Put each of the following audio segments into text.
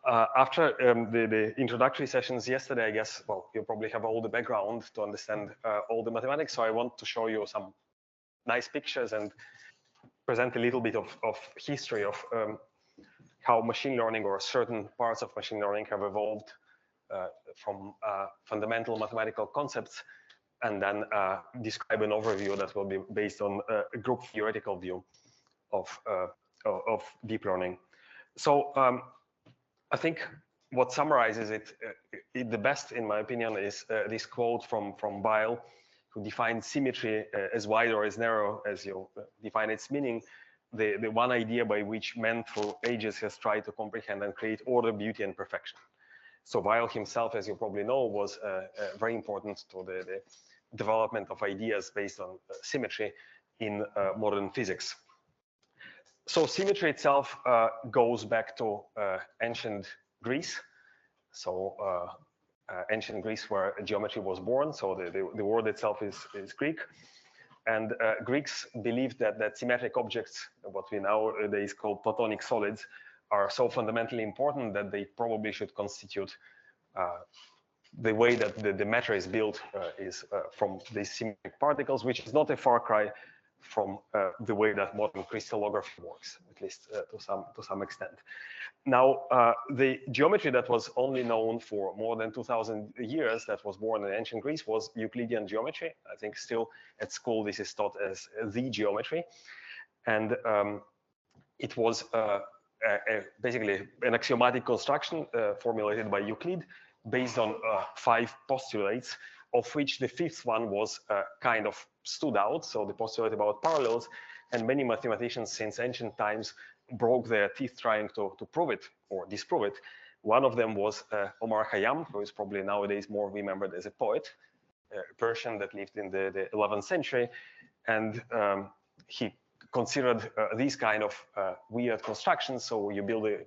After the introductory sessions yesterday, I guess, well, you probably have all the background to understand all the mathematics. So I want to show you some nice pictures and present a little bit of history of how machine learning or certain parts of machine learning have evolved from fundamental mathematical concepts, and then describe an overview that will be based on a group theoretical view of deep learning. So I think what summarizes it the best, in my opinion, is this quote from Weil, who defined symmetry as wide or as narrow as you define its meaning, the one idea by which man through ages has tried to comprehend and create order, beauty, and perfection. So Weil himself, as you probably know, was very important to the development of ideas based on symmetry in modern physics. So symmetry itself goes back to ancient Greece. So ancient Greece, where geometry was born. So the word itself is Greek. And Greeks believed that symmetric objects, what we nowadays call platonic solids, are so fundamentally important that they probably should constitute the way that the matter is built is from these symmetric particles, which is not a far cry from the way that modern crystallography works, at least to some extent. Now, the geometry that was only known for more than 2,000 years, that was born in ancient Greece, was Euclidean geometry. I think still at school this is taught as the geometry, and it was basically an axiomatic construction formulated by Euclid based on 5 postulates, of which the 5th one was kind of stood out. So the postulate about parallels, and many mathematicians since ancient times broke their teeth trying to prove it or disprove it. One of them was Omar Khayyam, who is probably nowadays more remembered as a poet, a Persian that lived in the 11th century. And he considered these kind of weird constructions. So you build a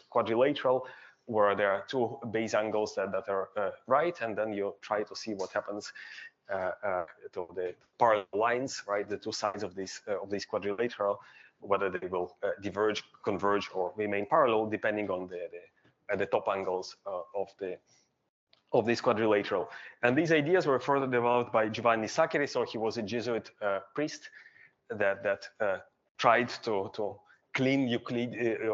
quadrilateral where there are 2 base angles that are right, and then you try to see what happens to the parallel lines, right? The 2 sides of this quadrilateral, whether they will diverge, converge, or remain parallel, depending on the top angles of this quadrilateral. And these ideas were further developed by Giovanni Saccheri. So he was a Jesuit priest that tried to clean Euclid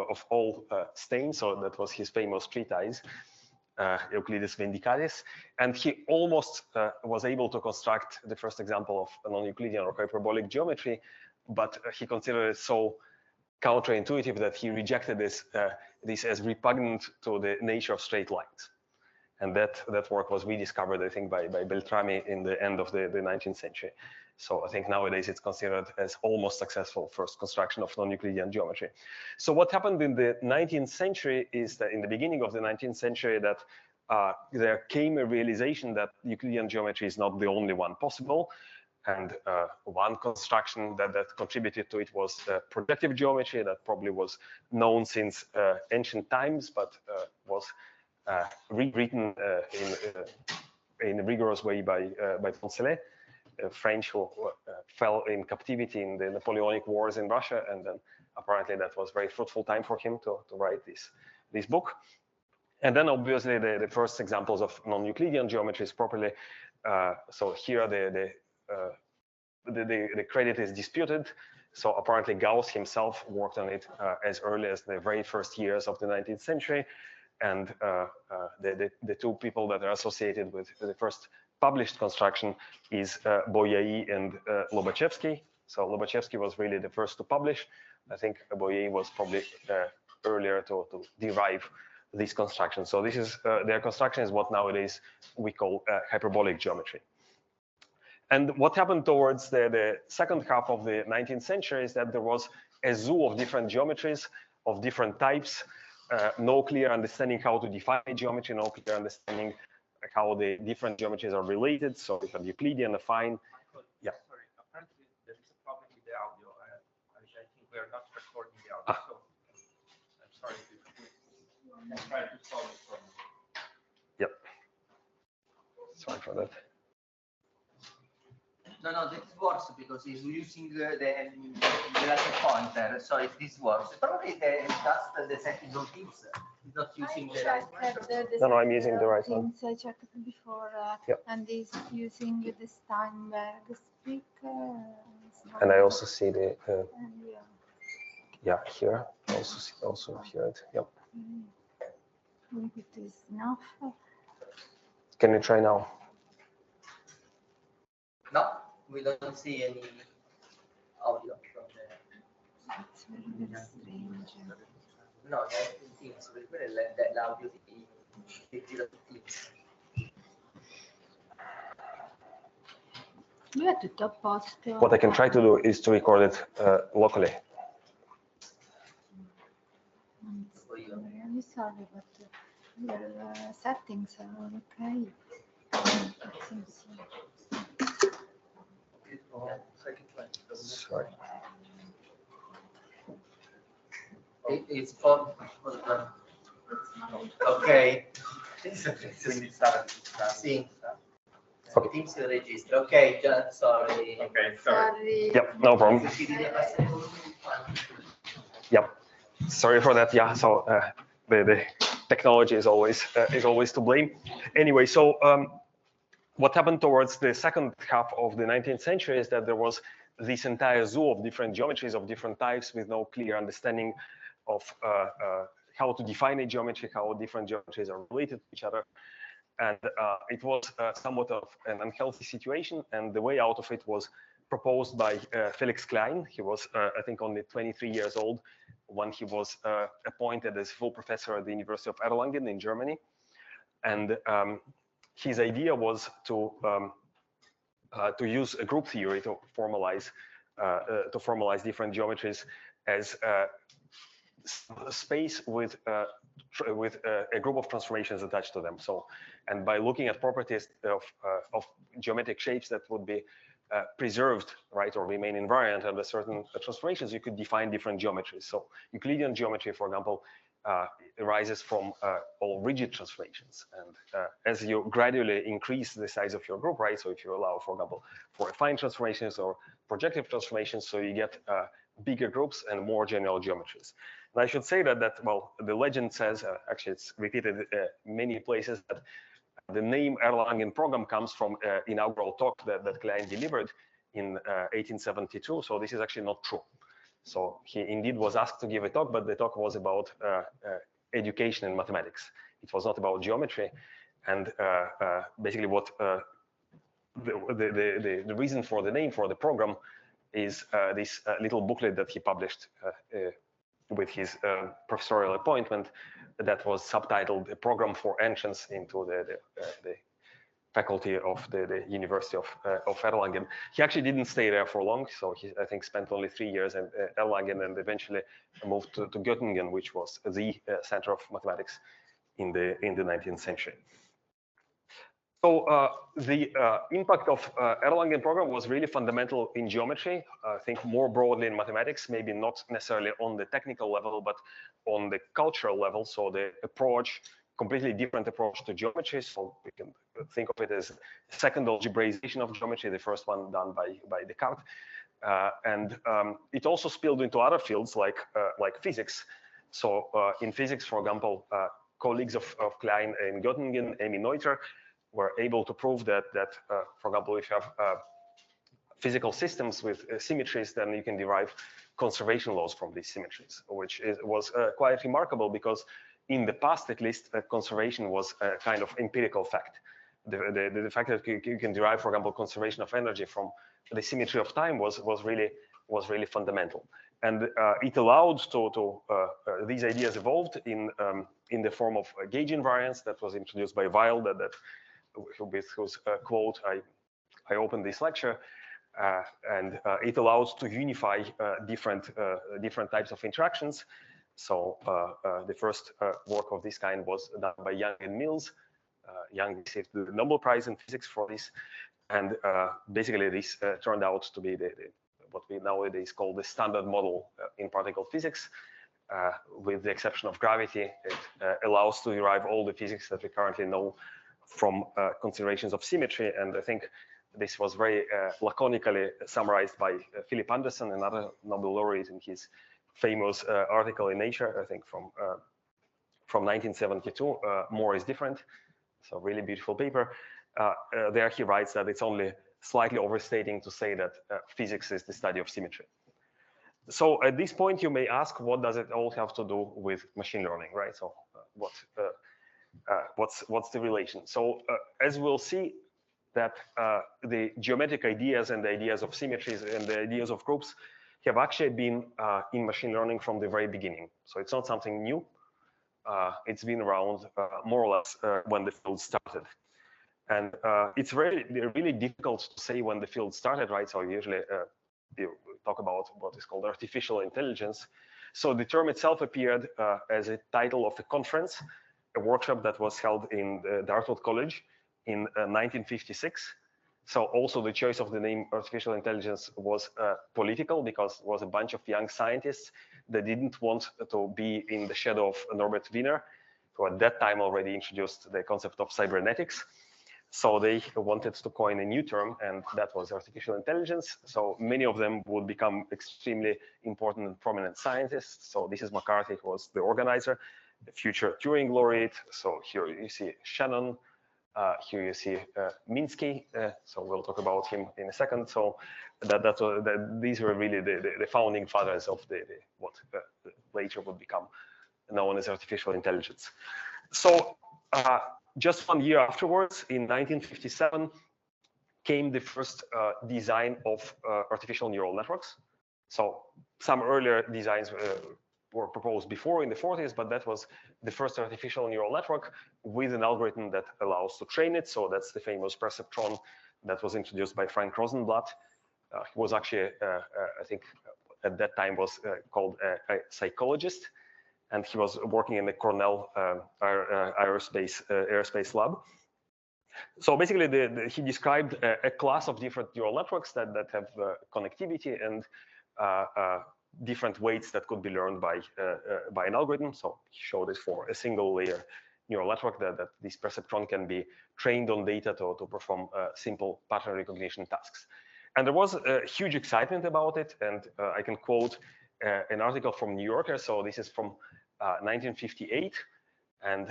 of all stains. So that was his famous treatise, Euclidus Vindicatis. And he almost was able to construct the first example of non-Euclidean or hyperbolic geometry, but he considered it so counterintuitive that he rejected this as repugnant to the nature of straight lines. And that work was rediscovered, I think, by Beltrami in the end of the 19th century. So I think nowadays it's considered as almost successful first construction of non-Euclidean geometry. So what happened in the 19th century is that in the beginning of the 19th century that there came a realization that Euclidean geometry is not the only one possible. And one construction that contributed to it was projective geometry, that probably was known since ancient times, but was rewritten in a rigorous way by Poncelet, a French who fell in captivity in the Napoleonic Wars in Russia, and then apparently that was a very fruitful time for him to write this book. And then obviously the first examples of non-Euclidean geometries properly. So here the credit is disputed. So apparently Gauss himself worked on it as early as the very first years of the 19th century. And the 2 people that are associated with the first published construction is Bolyai and Lobachevsky. So Lobachevsky was really the first to publish. I think Bolyai was probably earlier to derive this construction. So this is their construction is what nowadays we call hyperbolic geometry. And what happened towards the second half of the 19th century is that there was a zoo of different geometries of different types. No clear understanding how to define geometry, no clear understanding how the different geometries are related. So we have Euclidean, affine. Yeah. Sorry, apparently there is a problem with the audio. I think we are not recording the audio. So I'm sorry if I'm trying to solve the problem. Yep. Sorry for that. No, this works because it's using the relative pointer. So if this works, probably just the settings on Teams. It's not using the right one. No, I'm using the right one. I checked before, Yep. and is using the Steinberg speaker. And I also see the yeah. here. Also hear it. Yep. I think it is enough. Can you try now? No, we don't see any audio from the. It's very, very strange. No, in Teams, l'audio di Teams. Lui è tutto a posto. What I can try to do is to record it locally. I'm really sorry, but your settings are okay. It seems. Sorry. It's for ok. Quindi sì. Okay. Teams registra. Ok, sorry. Okay, Sorry. Yep, no problem. Yep, sorry for that. Yeah, so the technology is always to blame. Anyway, so what happened towards the second half of the 19th century is that there was this entire zoo of different geometries of different types with no clear understanding of how to define a geometry, how different geometries are related to each other. And it was somewhat of an unhealthy situation. And the way out of it was proposed by Felix Klein. He was, I think, only 23 years old when he was appointed as full professor at the University of Erlangen in Germany. And his idea was to use a group theory to formalize different geometries as space with a group of transformations attached to them. So, and by looking at properties of geometric shapes that would be preserved, right, or remain invariant under certain transformations, you could define different geometries. So Euclidean geometry, for example, arises from all rigid transformations. And as you gradually increase the size of your group, right, so if you allow, for example, for affine transformations or projective transformations, so you get bigger groups and more general geometries. And I should say that well, the legend says, actually it's repeated many places, that the name Erlangen program comes from inaugural talk that Klein delivered in 1872. So this is actually not true. So he indeed was asked to give a talk, but the talk was about education in mathematics. It was not about geometry. And basically what the reason for the name for the program is this little booklet that he published with his professorial appointment that was subtitled "A Program for Entrance into the Faculty of the University of Erlangen." He actually didn't stay there for long, so he, I think, spent only 3 years in Erlangen and eventually moved to Göttingen, which was the center of mathematics in the 19th century. So the impact of Erlangen program was really fundamental in geometry. I think more broadly in mathematics, maybe not necessarily on the technical level, but on the cultural level. So the approach, completely different approach to geometry. So we can think of it as a second algebraization of geometry, the first one done by Descartes. And it also spilled into other fields like physics. So in physics, for example, colleagues of Klein in Göttingen, Emmy Noether, were able to prove that for example, if you have physical systems with symmetries, then you can derive conservation laws from these symmetries, which was quite remarkable because in the past, at least, conservation was a kind of empirical fact. The fact that you can derive, for example, conservation of energy from the symmetry of time was really fundamental, and it allowed these ideas evolved in the form of gauge invariance that was introduced by Weil, with whose quote I opened this lecture, and it allows to unify different types of interactions. So the first work of this kind was done by Young and Mills. Young received the Nobel Prize in physics for this, and basically this turned out to be what we nowadays call the standard model in particle physics. With the exception of gravity, it allows to derive all the physics that we currently know from considerations of symmetry. And I think this was very laconically summarized by Philip Anderson, another Nobel laureate, in his famous article in Nature, I think from 1972. More is different. So really beautiful paper. There he writes that it's only slightly overstating to say that physics is the study of symmetry. So at this point, you may ask, what does it all have to do with machine learning, right? So what's the relation? So as we'll see, that the geometric ideas and the ideas of symmetries and the ideas of groups have actually been in machine learning from the very beginning. So it's not something new. It's been around more or less when the field started. And it's really difficult to say when the field started, right? So usually you talk about what is called artificial intelligence. So the term itself appeared as a title of a conference, a workshop that was held in Dartmouth College in 1956. So also the choice of the name artificial intelligence was political, because it was a bunch of young scientists that didn't want to be in the shadow of Norbert Wiener, who at that time already introduced the concept of cybernetics. So they wanted to coin a new term, and that was artificial intelligence. So many of them would become extremely important and prominent scientists. So this is McCarthy, who was the organizer, the future Turing laureate. So here you see Shannon. Here you see Minsky. So we'll talk about him in a second. So these were really the founding fathers of what later would become known as artificial intelligence. So just 1 year afterwards, in 1957, came the first design of artificial neural networks. So some earlier designs were proposed before in the 40s, but that was the first artificial neural network with an algorithm that allows to train it. So that's the famous Perceptron that was introduced by Frank Rosenblatt. He was actually, I think at that time was called a psychologist, and he was working in the Cornell aerospace lab. So basically, he described a class of different neural networks that have connectivity and different weights that could be learned by an algorithm. So he showed it for a single layer neural network that this perceptron can be trained on data to perform simple pattern recognition tasks. And there was a huge excitement about it. And I can quote an article from New Yorker. So this is from 1958. And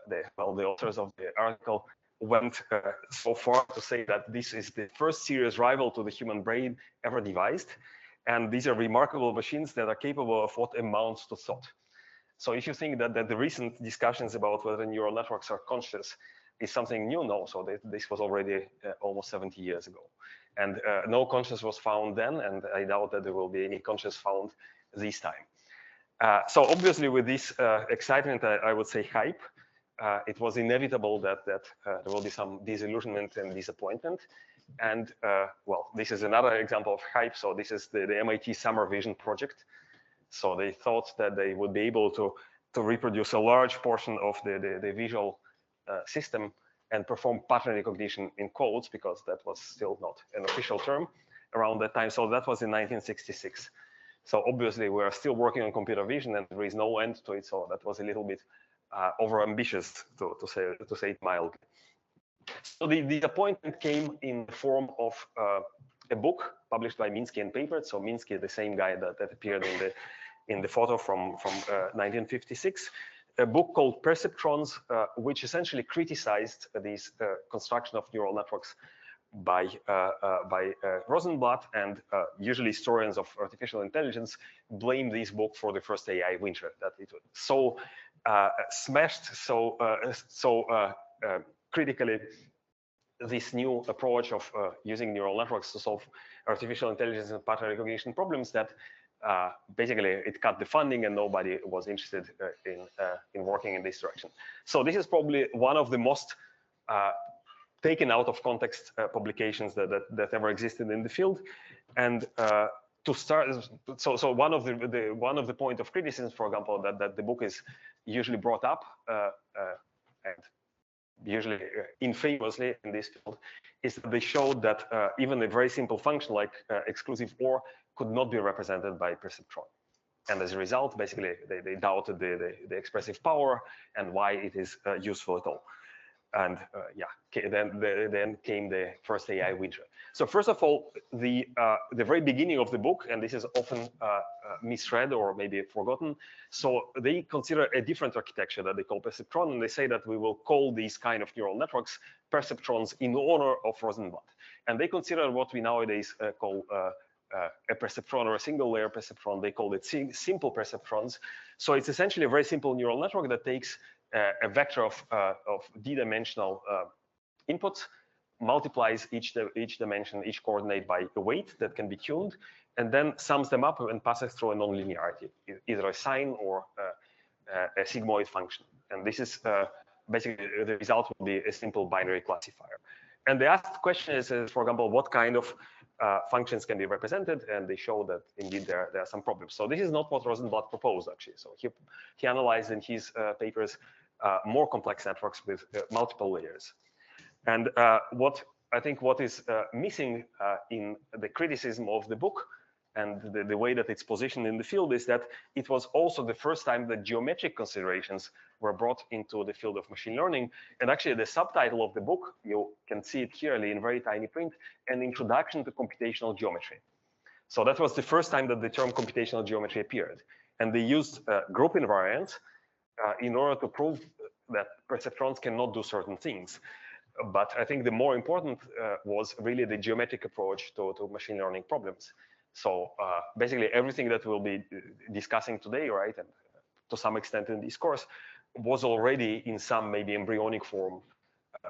the authors of the article went so far to say that this is the first serious rival to the human brain ever devised. And these are remarkable machines that are capable of what amounts to thought. So if you think that the recent discussions about whether neural networks are conscious is something new, no. So this was already almost 70 years ago. And no conscious was found then, and I doubt that there will be any conscious found this time. So obviously with this excitement, I would say hype, it was inevitable that there will be some disillusionment and disappointment. And well, this is another example of hype. So this is the MIT Summervision Project. So they thought that they would be able to reproduce a large portion of the visual system and perform pattern recognition in codes, because that was still not an official term around that time. So that was in 1966. So obviously we are still working on computer vision, and there is no end to it. So that was a little bit overambitious to say it mildly. So the disappointment came in the form of a book published by Minsky and Papert. So Minsky, the same guy that appeared in the photo from 1956, a book called Perceptrons, which essentially criticized this construction of neural networks by Rosenblatt, and usually historians of artificial intelligence blame this book for the first AI winter, that it was so smashed, so critically this new approach of using neural networks to solve artificial intelligence and pattern recognition problems, that basically it cut the funding and nobody was interested in working in this direction. So this is probably one of the most taken out of context publications that ever existed in the field. And to start, so one of the point of criticism, for example, that the book is usually brought up and usually infamously in this field, is that they showed that even a very simple function like exclusive OR could not be represented by perceptron. And as a result, basically, they doubted the expressive power and why it is useful at all. And yeah, then came the first AI winter. So first of all, the very beginning of the book, and this is often misread or maybe forgotten. So they consider a different architecture that they call Perceptron, and they say that we will call these kind of neural networks perceptrons in honor of Rosenblatt. And they consider what we nowadays call a perceptron or a single layer perceptron. They call it simple perceptrons. So it's essentially a very simple neural network that takes a vector of d-dimensional inputs, multiplies each dimension, each coordinate by a weight that can be tuned, and then sums them up and passes through a nonlinearity, either a sine or a sigmoid function. And this is basically the result will be a simple binary classifier. And the asked question is, for example, what kind of functions can be represented, and they show that indeed there are some problems. So this is not what Rosenblatt proposed, actually. So he analyzed in his papers more complex networks with multiple layers. And what is missing in the criticism of the book and the way that it's positioned in the field is that it was also the first time that geometric considerations were brought into the field of machine learning. And actually the subtitle of the book, you can see it clearly in very tiny print, An Introduction to Computational Geometry. So that was the first time that the term computational geometry appeared. And they used group invariants in order to prove that perceptrons cannot do certain things. But I think the more important was really the geometric approach to machine learning problems. So basically everything that we'll be discussing today, right, and to some extent in this course, was already in some maybe embryonic form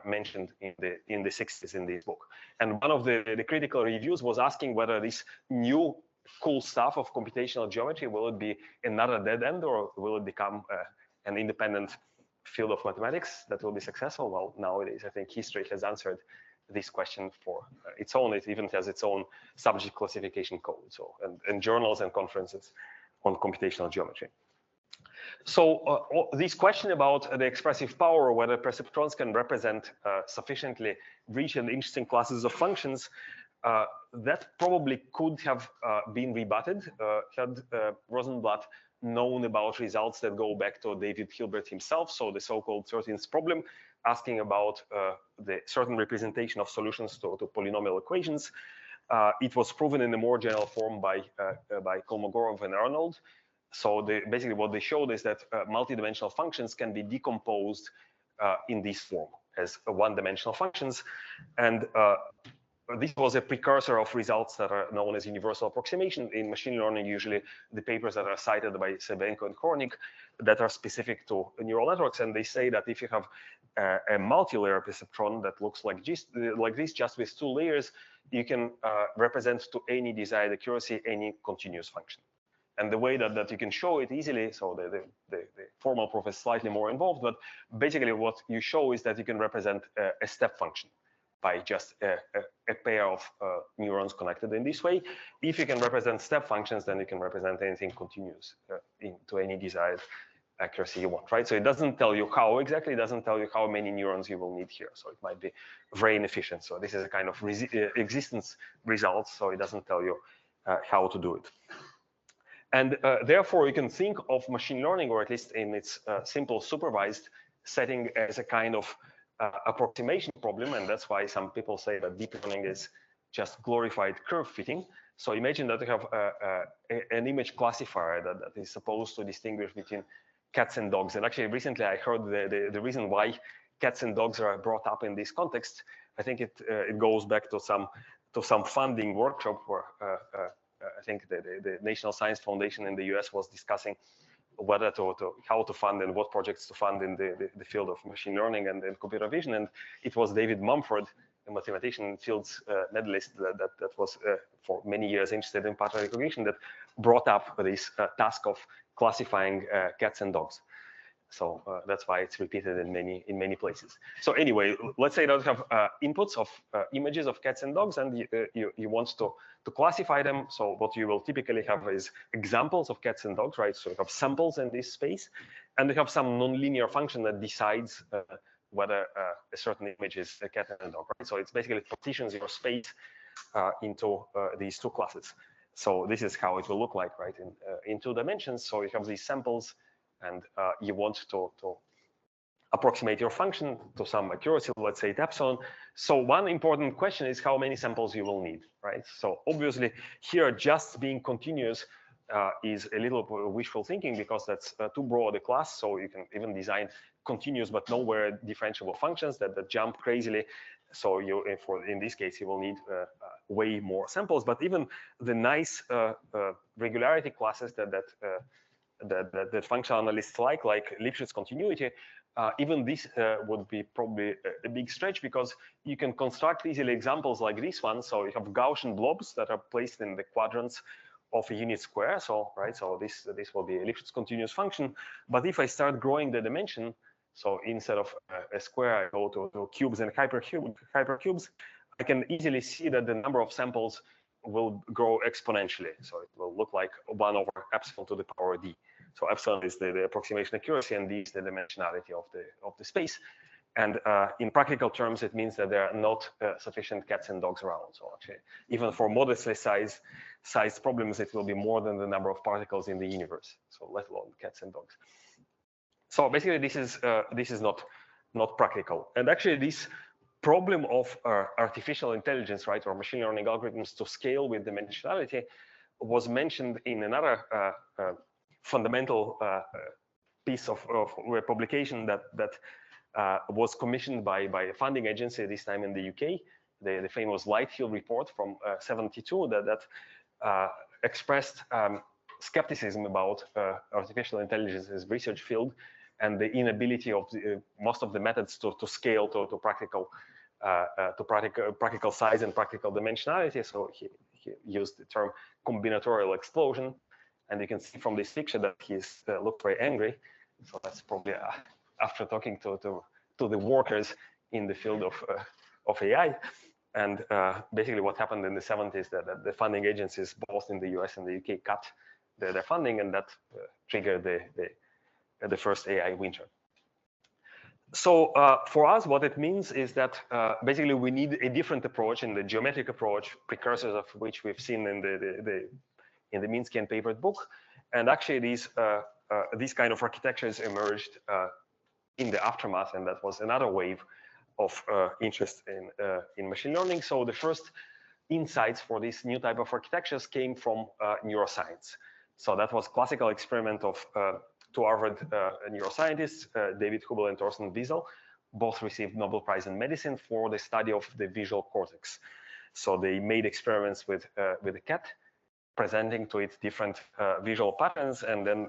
mentioned in the 60s in this book. And one of the critical reviews was asking whether this new cool stuff of computational geometry, will it be another dead end, or will it become an independent field of mathematics that will be successful? Well, nowadays I think history has answered this question for its own. It even has its own subject classification code, so and journals and conferences on computational geometry. So this question about the expressive power, whether perceptrons can represent sufficiently rich and interesting classes of functions, that probably could have been rebutted had Rosenblatt known about results that go back to David Hilbert himself, so the so-called 13th problem, asking about the certain representation of solutions to polynomial equations. It was proven in a more general form by Kolmogorov and Arnold. So basically what they showed is that multidimensional functions can be decomposed in this form as one-dimensional functions. And this was a precursor of results that are known as universal approximation. In machine learning, usually the papers that are cited by Sebenko and Kornik that are specific to neural networks. And they say that if you have a multi-layer perceptron that looks like this, just with 2 layers, you can represent to any desired accuracy any continuous function. And the way that you can show it easily, so the formal proof is slightly more involved, but basically what you show is that you can represent a step function by just a pair of neurons connected in this way. If you can represent step functions, then you can represent anything continuous into any desired accuracy you want, right? So it doesn't tell you how exactly, it doesn't tell you how many neurons you will need here. So it might be very inefficient. So this is a kind of existence results, so it doesn't tell you how to do it. And therefore, you can think of machine learning, or at least in its simple supervised setting, as a kind of approximation problem. And that's why some people say that deep learning is just glorified curve fitting. So imagine that you have an image classifier that is supposed to distinguish between cats and dogs. And actually, recently I heard the reason why cats and dogs are brought up in this context. I think it goes back to some funding workshop where I think the National Science Foundation in the US was discussing whether how to fund and what projects to fund in the field of machine learning and computer vision. And it was David Mumford, a mathematician Fields medalist that was for many years interested in pattern recognition, that brought up this task of classifying cats and dogs. So that's why it's repeated in many places. So anyway, let's say that you have inputs of images of cats and dogs, and you want to classify them. So what you will typically have is examples of cats and dogs, right? So you have samples in this space, and you have some nonlinear function that decides whether a certain image is a cat and a dog, right? So it's basically partitions your space into these 2 classes. So this is how it will look like, right? In 2 dimensions. So you have these samples, and you want to approximate your function to some accuracy, let's say epsilon. So one important question is how many samples you will need, right? So obviously here just being continuous is a little wishful thinking because that's too broad a class. So you can even design continuous but nowhere differentiable functions that jump crazily. So you, in this case, you will need way more samples. But even the nice regularity classes that function analysts like Lipschitz continuity, even this would be probably a big stretch because you can construct easily examples like this one. So you have Gaussian blobs that are placed in the quadrants of a unit square. So so this will be a Lipschitz continuous function. But if I start growing the dimension, so instead of a square, I go to cubes and hypercubes, I can easily see that the number of samples will grow exponentially. So it will look like 1 over epsilon to the power d. So epsilon is the approximation accuracy, and d is the dimensionality of the space. And in practical terms, it means that there are not sufficient cats and dogs around. So actually, even for modestly sized problems, it will be more than the number of particles in the universe. So let alone cats and dogs. So basically, this is not practical. And actually, this problem of artificial intelligence, right, or machine learning algorithms to scale with dimensionality was mentioned in another fundamental piece of publication that was commissioned by a funding agency, this time in the UK, the famous Lighthill report from 72 that expressed skepticism about artificial intelligence's research field and the inability of most of the methods to scale to practical size and practical dimensionality. So he used the term combinatorial explosion, and you can see from this picture that he's looked very angry. So that's probably after talking to the workers in the field of AI. And basically what happened in the 70s that the funding agencies both in the US and the UK cut their funding, and that triggered the first AI winter. So for us, what it means is that basically we need a different approach in the geometric approach, precursors of which we've seen in the Minsky and Papert book. And actually these kind of architectures emerged in the aftermath, and that was another wave of interest in machine learning. So the first insights for this new type of architectures came from neuroscience. So that was classical experiment of two Harvard neuroscientists, David Hubel and Thorsten Wiesel. Both received Nobel Prize in Medicine for the study of the visual cortex. So they made experiments with a cat, presenting to it different visual patterns, and then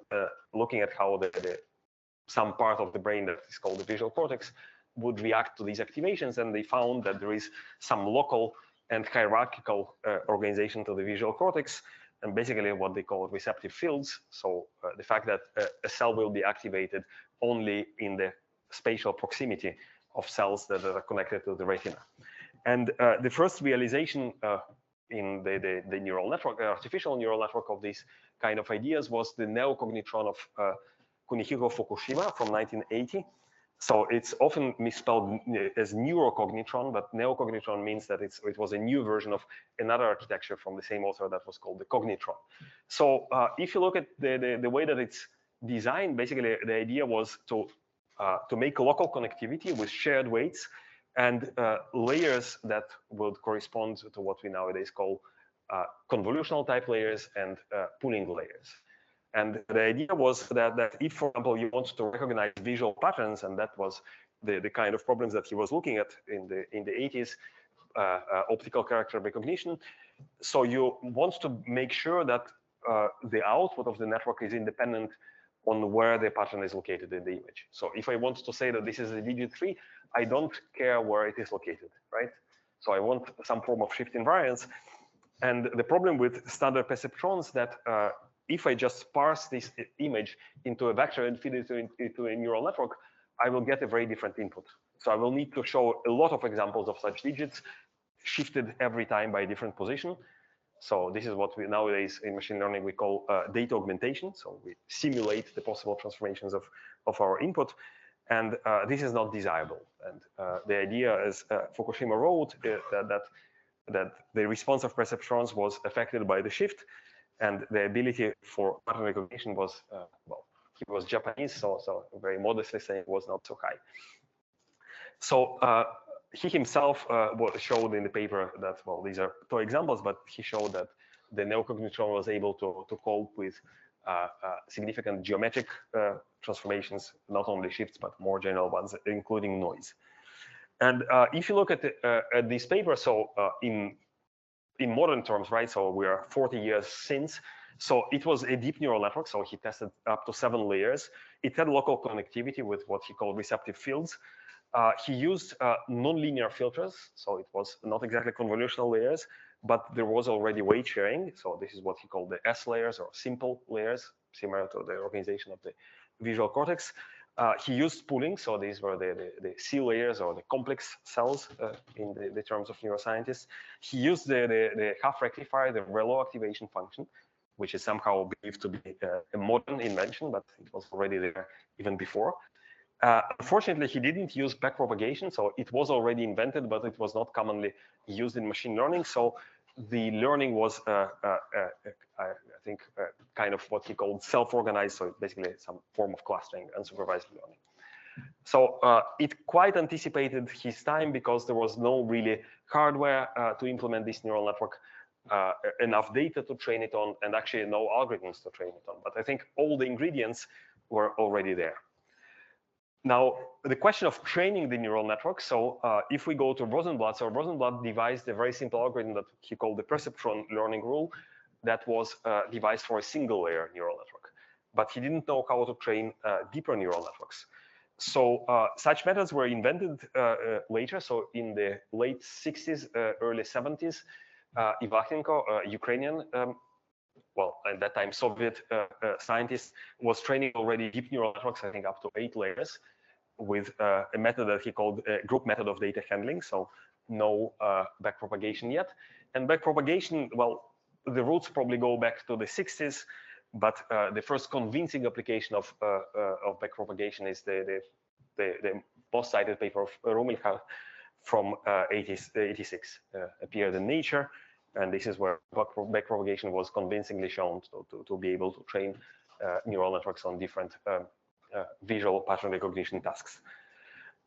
looking at how some part of the brain that is called the visual cortex would react to these activations. And they found that there is some local and hierarchical organization to the visual cortex, and basically what they call receptive fields. So the fact that a cell will be activated only in the spatial proximity of cells that are connected to the retina. And the first realization in the neural network, artificial neural network of these kind of ideas was the neocognitron of Kunihiko Fukushima from 1980. So it's often misspelled as neurocognitron, but neocognitron means that it was a new version of another architecture from the same author that was called the cognitron. So if you look at the way that it's designed, basically the idea was to make local connectivity with shared weights and layers that would correspond to what we nowadays call convolutional type layers and pooling layers. And the idea was that if, for example, you want to recognize visual patterns, and that was the kind of problems that he was looking at in the 80s, optical character recognition. So you want to make sure that the output of the network is independent on where the pattern is located in the image. So if I want to say that this is a digit 3, I don't care where it is located, right? So I want some form of shift invariance. And the problem with standard perceptrons that if I just parse this image into a vector and feed it into a neural network, I will get a very different input. So I will need to show a lot of examples of such digits shifted every time by a different position. So this is what we nowadays in machine learning we call data augmentation. So we simulate the possible transformations of our input. And this is not desirable. And the idea, as Fukushima wrote, that the response of perceptrons was affected by the shift, and the ability for pattern recognition was, well, he was Japanese, so very modestly saying it was not so high. So he himself showed in the paper that, well, these are two examples, but he showed that the neocognitron was able to cope with significant geometric transformations, not only shifts, but more general ones, including noise. And if you look at this paper, so in modern terms, right, so we are 40 years since, so it was a deep neural network, so he tested up to 7 layers. It had local connectivity with what he called receptive fields. He used nonlinear filters, so it was not exactly convolutional layers, but there was already weight sharing. So this is what he called the S layers or simple layers, similar to the organization of the visual cortex. He used spooling, so these were the C layers or the complex cells in the terms of neuroscientists. He used the half rectifier, the relo activation function, which is somehow believed to be a modern invention, but it was already there even before. Unfortunately, he didn't use backpropagation, so it was already invented, but it was not commonly used in machine learning. So the learning was, I think, kind of what he called self-organized, so basically some form of clustering, unsupervised learning. So it quite anticipated his time because there was no really hardware to implement this neural network, enough data to train it on, and actually no algorithms to train it on. But I think all the ingredients were already there. Now, the question of training the neural network. So if we go to Rosenblatt, so Rosenblatt devised a very simple algorithm that he called the Perceptron learning rule that was devised for a single layer neural network. But he didn't know how to train deeper neural networks. So such methods were invented later. So in the late 60s, early 70s, Ivakhenko, Ukrainian, well, at that time, Soviet scientist, was training already deep neural networks, I think up to 8 layers, with a method that he called a group method of data handling. So no backpropagation yet. And backpropagation, well, the roots probably go back to the 60s, but the first convincing application of backpropagation is the most cited paper of Rumilha from 86, appeared in Nature. And this is where backpropagation was convincingly shown to be able to train neural networks on different visual pattern recognition tasks.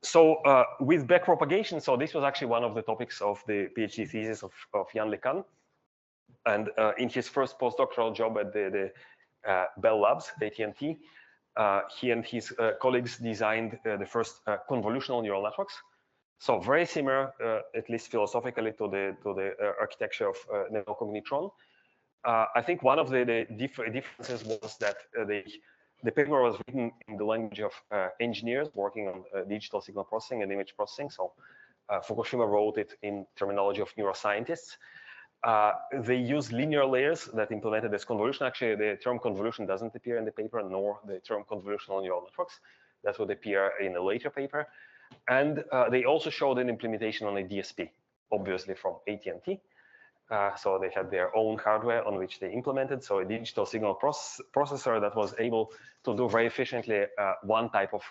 So with backpropagation, so this was actually one of the topics of the PhD thesis of Jan LeCun. And in his first postdoctoral job at the Bell Labs, AT&T, he and his colleagues designed the first convolutional neural networks. So very similar, at least philosophically, to the architecture of neocognitron. I think one of the differences was that the paper was written in the language of engineers working on digital signal processing and image processing. So Fukushima wrote it in terminology of neuroscientists. They use linear layers that implemented as convolution. Actually, the term convolution doesn't appear in the paper, nor the term convolutional neural networks. That would appear in a later paper. And they also showed an implementation on a DSP, obviously from AT&T. So they had their own hardware on which they implemented. So a digital signal processor that was able to do very efficiently one type of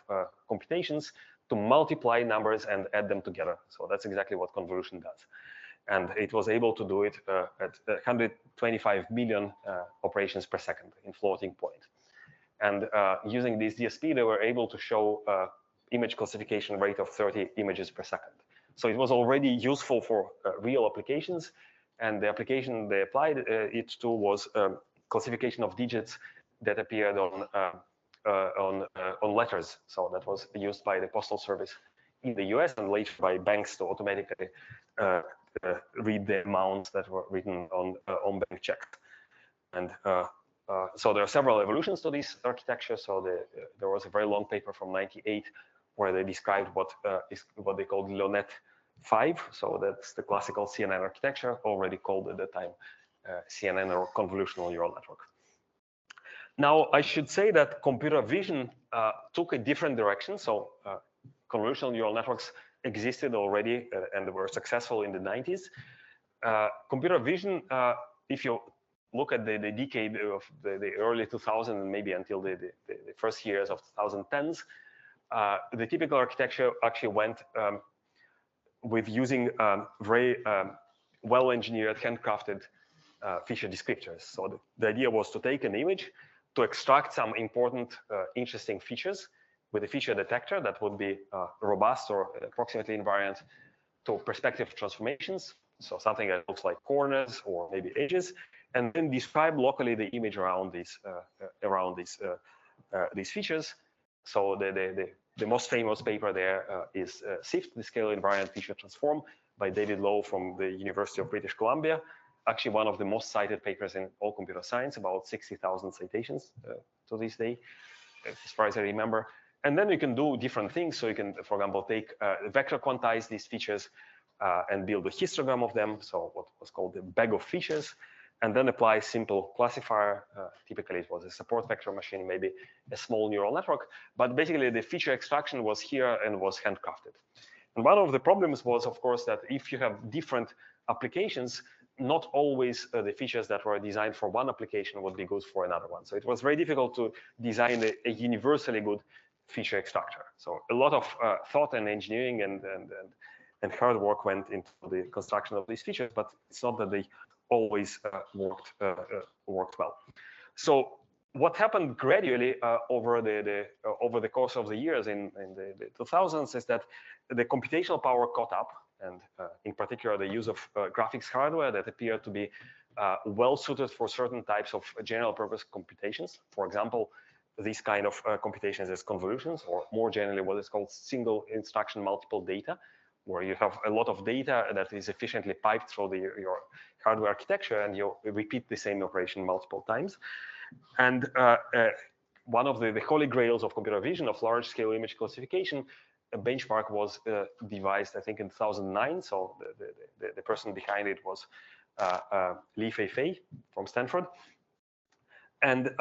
computations to multiply numbers and add them together. So that's exactly what convolution does. And it was able to do it at 125 million operations per second in floating point. And using this DSP, they were able to show image classification rate of 30 images per second. So it was already useful for real applications. And the application they applied it to was classification of digits that appeared on letters. So that was used by the Postal Service in the US and later by banks to automatically read the amounts that were written on bank checks. And so there are several evolutions to this architecture. So there was a very long paper from '98 where they described what they called Lonet 5. So that's the classical CNN architecture, already called at the time CNN or convolutional neural network. Now, I should say that computer vision took a different direction. So convolutional neural networks existed already and were successful in the 90s. Computer vision, if you look at the decade of the early 2000s and maybe until the first years of 2010s, the typical architecture actually went with using very well-engineered, handcrafted feature descriptors. So the idea was to take an image, to extract some important, interesting features with a feature detector that would be robust or approximately invariant to perspective transformations. So something that looks like corners or maybe edges, and then describe locally the image around these features. So the most famous paper there is SIFT, the Scale Invariant Feature Transform, by David Lowe from the University of British Columbia. Actually, one of the most cited papers in all computer science, about 60,000 citations to this day, as far as I remember. And then you can do different things. So you can, for example, take vector quantize these features and build a histogram of them. So what was called the bag of features, and then apply simple classifier. Typically, it was a support vector machine, maybe a small neural network. But basically, the feature extraction was here and was handcrafted. And one of the problems was, of course, that if you have different applications, not always the features that were designed for one application would be good for another one. So it was very difficult to design a universally good feature extractor. So a lot of thought and engineering and hard work went into the construction of these features, but it's not that they always worked well. So what happened gradually over the course of the years in the 2000s is that the computational power caught up, and in particular the use of graphics hardware that appeared to be well suited for certain types of general purpose computations. For example, these kind of computations as convolutions, or more generally what is called single instruction multiple data, where you have a lot of data that is efficiently piped through your hardware architecture, and you repeat the same operation multiple times. And one of the holy grails of computer vision, of large-scale image classification, a benchmark was devised, I think, in 2009. So the person behind it was Li Feifei from Stanford. And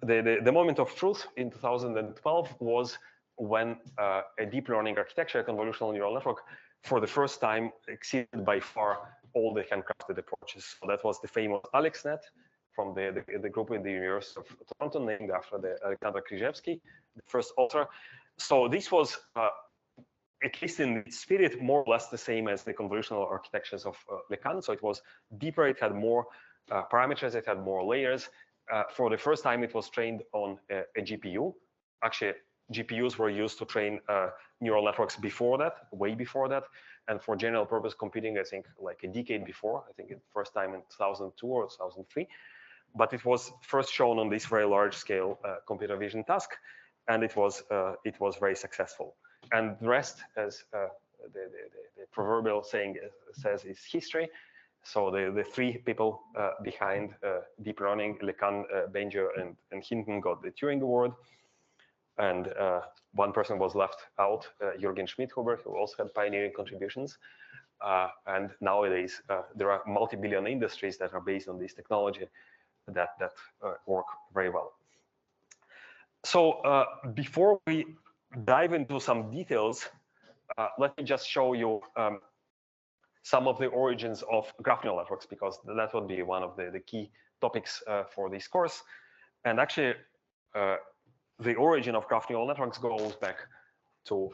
the moment of truth in 2012 was when a deep learning architecture, a convolutional neural network, for the first time exceeded by far all the handcrafted approaches. So that was the famous AlexNet from the group in the University of Toronto, named after the Alexander Kryzewski, the first author. So this was, at least in its spirit, more or less the same as the convolutional architectures of LeCun. So it was deeper, it had more parameters, it had more layers. For the first time, it was trained on a GPU. Actually, GPUs were used to train neural networks before that, way before that. And for general purpose computing, I think like a decade before, I think the first time in 2002 or 2003. But it was first shown on this very large scale computer vision task. And it was very successful. And the rest, as the proverbial saying says, is history. So the three people behind deep learning, LeCun, Bengio, and Hinton, got the Turing Award. And one person was left out, Jürgen Schmidhuber, who also had pioneering contributions. And nowadays, there are multi-billion industries that are based on this technology that work very well. So before we dive into some details, let me just show you some of the origins of graph neural networks, because that would be one of the key topics for this course. And actually, the origin of graph neural networks goes back to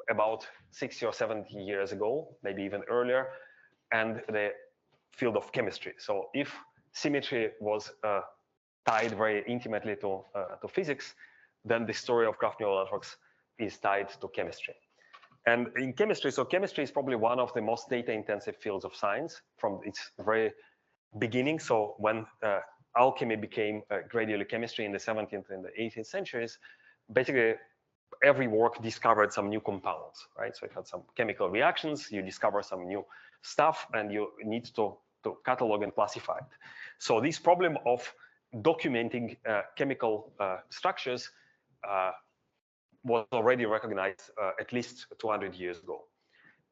about 60 or 70 years ago, maybe even earlier, and the field of chemistry. So if symmetry was tied very intimately to physics, then the story of graph neural networks is tied to chemistry. And in chemistry, so chemistry is probably one of the most data-intensive fields of science from its very beginning. So when alchemy became gradually chemistry in the 17th and the 18th centuries, basically every work discovered some new compounds, right? So it had some chemical reactions, you discover some new stuff, and you need to catalog and classify it. So this problem of documenting chemical structures was already recognized at least 200 years ago.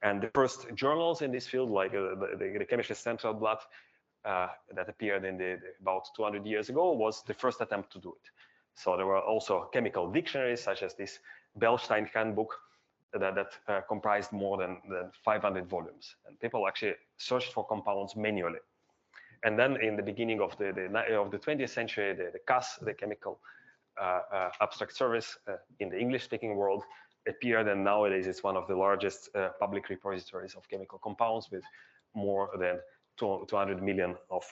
And the first journals in this field, like the Chemistry Central Blood, that appeared in about 200 years ago, was the first attempt to do it. So there were also chemical dictionaries, such as this Bellstein handbook that comprised more than 500 volumes. And people actually searched for compounds manually. And then in the beginning of the 20th century, the CAS, the Chemical Abstract Service in the English-speaking world, appeared, and nowadays it's one of the largest public repositories of chemical compounds, with more than 200 million of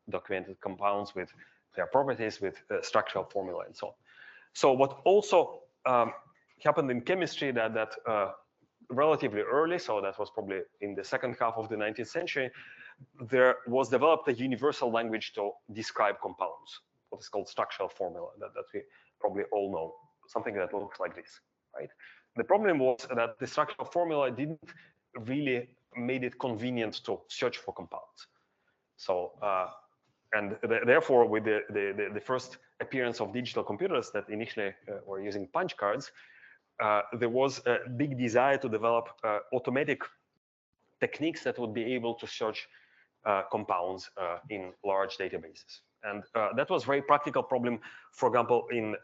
documented compounds, with their properties with structural formula and so on. So what also happened in chemistry that relatively early, so that was probably in the second half of the 19th century, there was developed a universal language to describe compounds, what is called structural formula that we probably all know, something that looks like this, right? The problem was that the structural formula didn't really made it convenient to search for compounds. So, and therefore, with the first appearance of digital computers that initially were using punch cards, there was a big desire to develop automatic techniques that would be able to search compounds in large databases. And that was a very practical problem, for example, in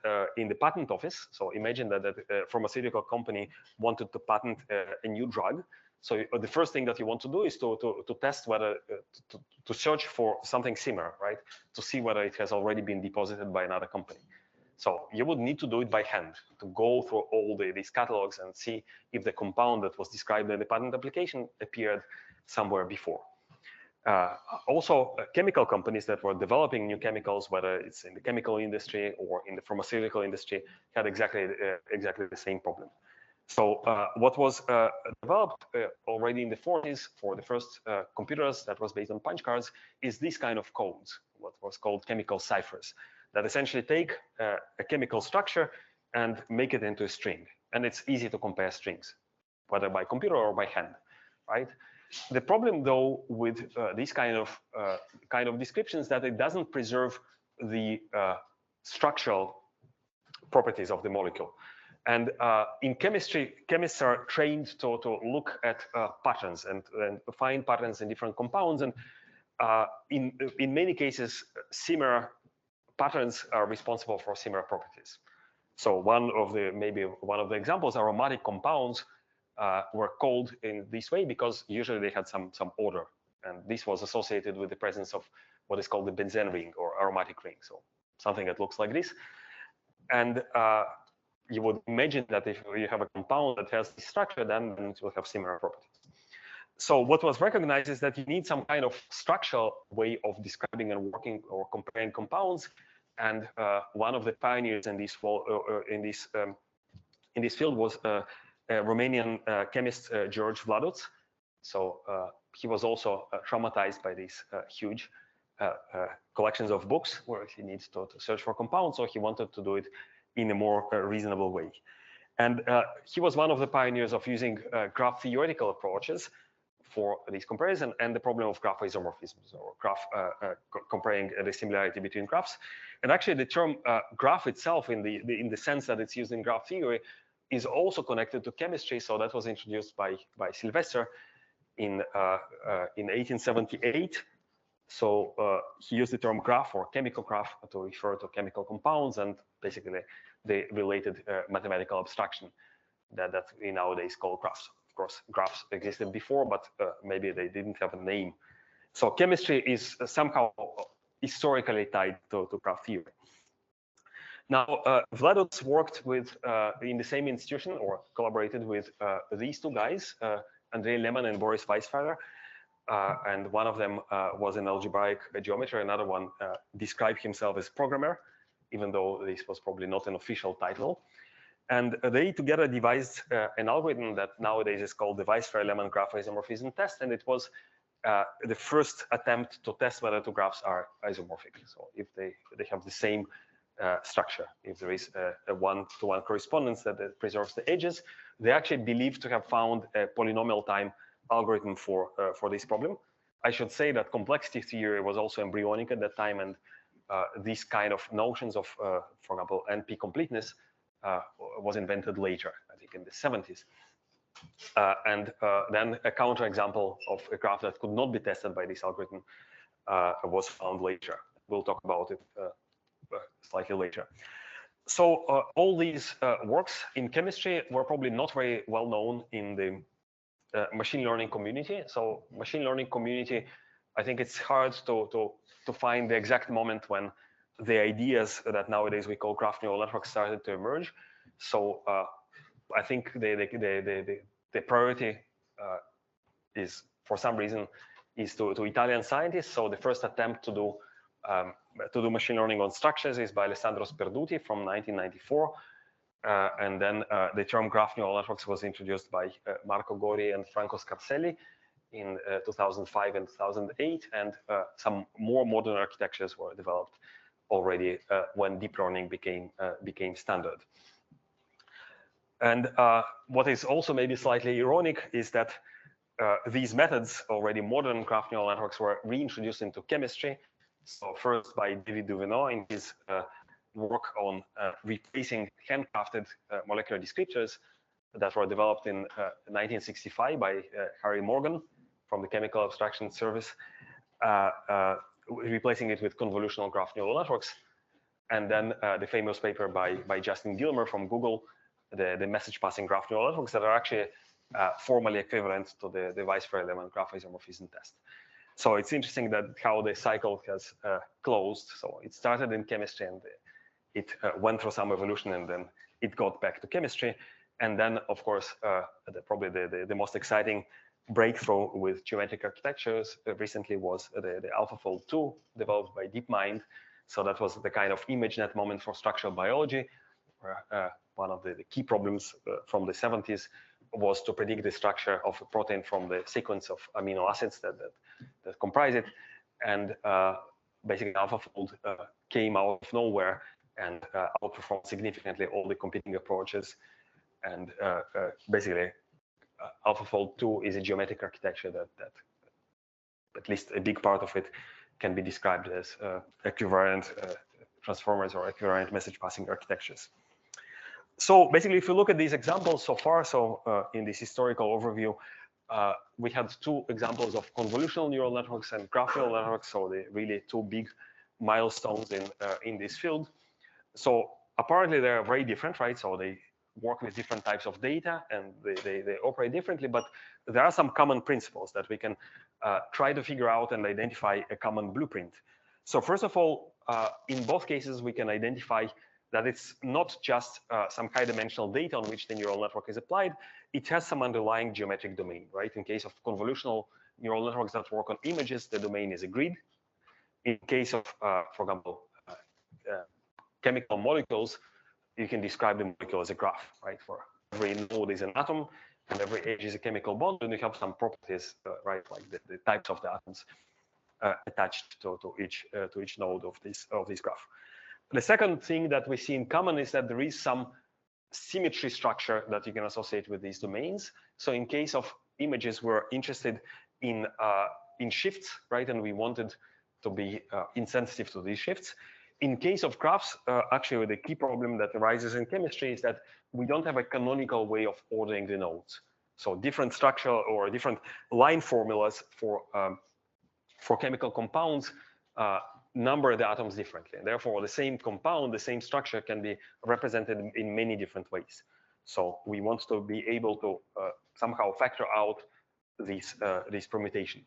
the patent office. So imagine that a pharmaceutical company wanted to patent a new drug. So the first thing that you want to do is to test whether, to search for something similar, right? To see whether it has already been deposited by another company. So you would need to do it by hand, to go through all these catalogs and see if the compound that was described in the patent application appeared somewhere before. Also, chemical companies that were developing new chemicals, whether it's in the chemical industry or in the pharmaceutical industry, had exactly the same problem. So what was developed already in the 40s for the first computers that was based on punch cards is this kind of codes, what was called chemical ciphers, that essentially take a chemical structure and make it into a string. And it's easy to compare strings, whether by computer or by hand, right? The problem, though, with these kind of descriptions that it doesn't preserve the structural properties of the molecule. And in chemistry, chemists are trained to look at patterns and find patterns in different compounds. And in many cases, similar patterns are responsible for similar properties. So maybe one of the examples, aromatic compounds were called in this way because usually they had some order, and this was associated with the presence of what is called the benzene ring or aromatic ring, so something that looks like this. And you would imagine that if you have a compound that has this structure, then it will have similar properties. So what was recognized is that you need some kind of structural way of describing and working or comparing compounds. And one of the pioneers in this field was a Romanian chemist, George Vladuț. So he was also traumatized by these huge collections of books where he needs to search for compounds. So he wanted to do it in a more reasonable way. And he was one of the pioneers of using graph theoretical approaches for this comparison and the problem of graph isomorphisms, or graph comparing the similarity between graphs. And actually the term graph itself, in the sense that it's used in graph theory, is also connected to chemistry. So that was introduced by Sylvester in 1878. So he used the term graph or chemical graph to refer to chemical compounds and basically the related mathematical abstraction that we nowadays call graphs. Of course, graphs existed before, but maybe they didn't have a name. So chemistry is somehow historically tied to graph theory. Now, Vladuț worked in the same institution or collaborated with these two guys, Andrei Lehmann and Boris Weisfeiler. And one of them was in algebraic geometry. Another one described himself as programmer, even though this was probably not an official title. And they together devised an algorithm that nowadays is called the Weisfeiler-Lehmann graph isomorphism test. And it was the first attempt to test whether two graphs are isomorphic. So if they have the same structure, if there is a one-to-one correspondence that preserves the edges, they actually believe to have found a polynomial time algorithm for this problem. I should say that complexity theory was also embryonic at that time, and these kind of notions of, for example, NP completeness was invented later, I think in the 70s. And then a counterexample of a graph that could not be tested by this algorithm was found later. We'll talk about it slightly later. So all these works in chemistry were probably not very well known in the machine learning community. So machine learning community, I think it's hard to find the exact moment when the ideas that nowadays we call graph neural networks started to emerge. So I think the priority is, for some reason, is to Italian scientists. So the first attempt to do to do machine learning on structures is by Alessandro Sperduti from 1994. And then the term graph neural networks was introduced by Marco Gori and Franco Scarselli in 2005 and 2008. And some more modern architectures were developed already when deep learning became standard. And what is also maybe slightly ironic is that these methods, already modern graph neural networks, were reintroduced into chemistry. So first by David Duvenot in his work on replacing handcrafted molecular descriptors that were developed in 1965 by Harry Morgan from the Chemical Abstraction Service, replacing it with convolutional graph neural networks. And then the famous paper by Justin Gilmer from Google, the message passing graph neural networks that are actually formally equivalent to the Weisfeld-Lehmann graph isomorphism test. So it's interesting that how the cycle has closed. So it started in chemistry and it went through some evolution and then it got back to chemistry. And then, of course, probably the most exciting breakthrough with geometric architectures recently was the AlphaFold 2 developed by DeepMind. So that was the kind of ImageNet moment for structural biology, where one of the key problems from the 70s was to predict the structure of a protein from the sequence of amino acids that comprise it. And basically, AlphaFold came out of nowhere and outperformed significantly all the competing approaches. And basically, AlphaFold 2 is a geometric architecture that at least a big part of it can be described as equivariant transformers or equivariant message passing architectures. So basically, if you look at these examples so far, so in this historical overview, we had two examples of convolutional neural networks and graph neural networks. So the really two big milestones in this field. So apparently they are very different, right? So they work with different types of data and they operate differently, but there are some common principles that we can try to figure out and identify a common blueprint. So first of all, in both cases, we can identify that it's not just some high-dimensional data on which the neural network is applied. It has some underlying geometric domain, right? In case of convolutional neural networks that work on images, the domain is a grid. In case of, for example, chemical molecules, you can describe the molecule as a graph, right? For every node is an atom, and every edge is a chemical bond, and you have some properties, right? Like the types of the atoms attached to each node of this graph. The second thing that we see in common is that there is some symmetry structure that you can associate with these domains. So in case of images, we're interested in shifts, right? And we wanted to be insensitive to these shifts. In case of graphs, actually the key problem that arises in chemistry is that we don't have a canonical way of ordering the nodes. So different structure or different line formulas for chemical compounds number the atoms differently. And therefore, the same compound, the same structure can be represented in many different ways. So we want to be able to somehow factor out this permutation.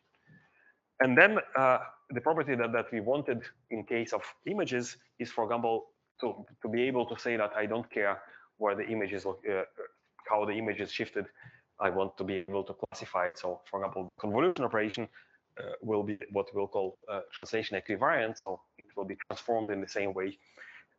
And then the property that we wanted in case of images is, for example, to be able to say that I don't care where the image is, how the image is shifted. I want to be able to classify it. So, for example, convolution operation will be what we'll call translation equivariant. So it will be transformed in the same way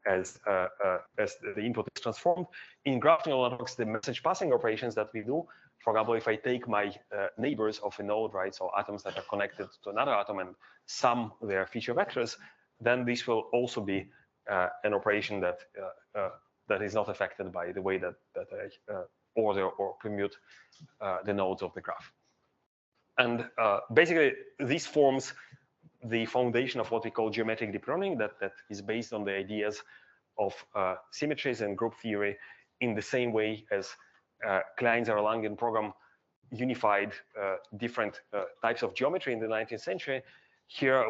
as the input is transformed. In graph neural networks, the message passing operations that we do, for example, if I take my neighbors of a node, right, so atoms that are connected to another atom and sum their feature vectors, then this will also be an operation that is not affected by the way that I order or permute the nodes of the graph. And basically, this forms the foundation of what we call geometric deep learning that is based on the ideas of symmetries and group theory in the same way as Klein-Zerlangen program unified different types of geometry in the 19th century. Here,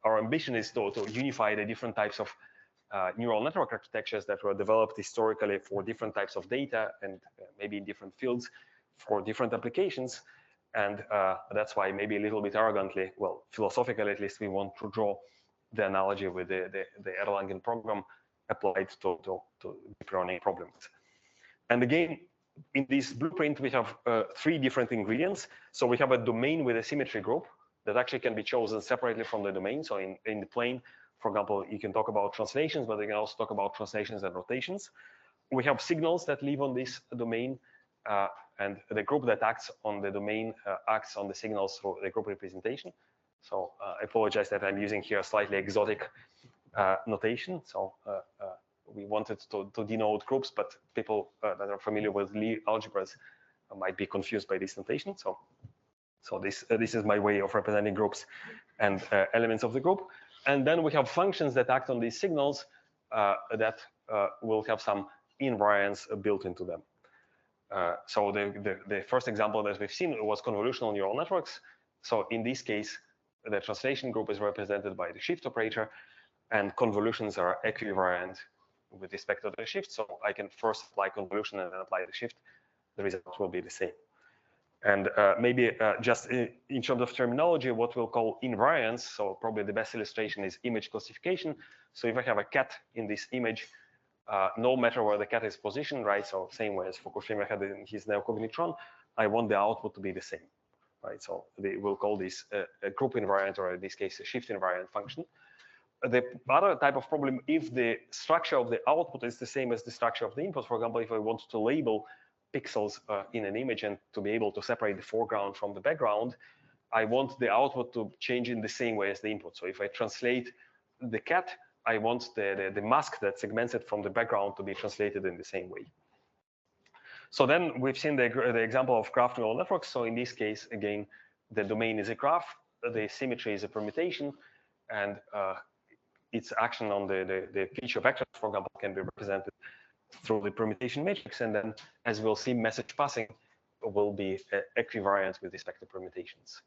our ambition is to unify the different types of neural network architectures that were developed historically for different types of data and maybe in different fields for different applications. And that's why maybe a little bit arrogantly, well, philosophically at least, we want to draw the analogy with the Erlangen program applied to deep learning problems. And again, in this blueprint, we have three different ingredients. So we have a domain with a symmetry group. that actually can be chosen separately from the domain. So in the plane, for example, you can talk about translations, but you can also talk about translations and rotations. We have signals that live on this domain, and the group that acts on the domain acts on the signals through the group representation. So I apologize that I'm using here a slightly exotic notation. So we wanted to denote groups, but people that are familiar with Lie algebras might be confused by this notation. So this is my way of representing groups and elements of the group. And then we have functions that act on these signals that will have some invariance built into them. So the first example that we've seen was convolutional neural networks. So in this case, the translation group is represented by the shift operator, and convolutions are equivariant with respect to the shift. So I can first apply convolution and then apply the shift. The result will be the same. And maybe just in terms of terminology, what we'll call invariance. So probably the best illustration is image classification. So if I have a cat in this image, no matter where the cat is positioned, right? So same way as Fukushima had in his neocognitron, I want the output to be the same, right? So we'll call this a group invariant, or in this case, a shift invariant function. The other type of problem, if the structure of the output is the same as the structure of the input, for example, if I want to label pixels in an image and to be able to separate the foreground from the background, I want the output to change in the same way as the input. So if I translate the cat, I want the mask that segments it from the background to be translated in the same way. So then we've seen the example of graph neural networks. So in this case, again, the domain is a graph, the symmetry is a permutation, and its action on the feature vectors, for example, can be represented through the permutation matrix. And then, as we'll see, message passing will be equivariant with respect to permutations.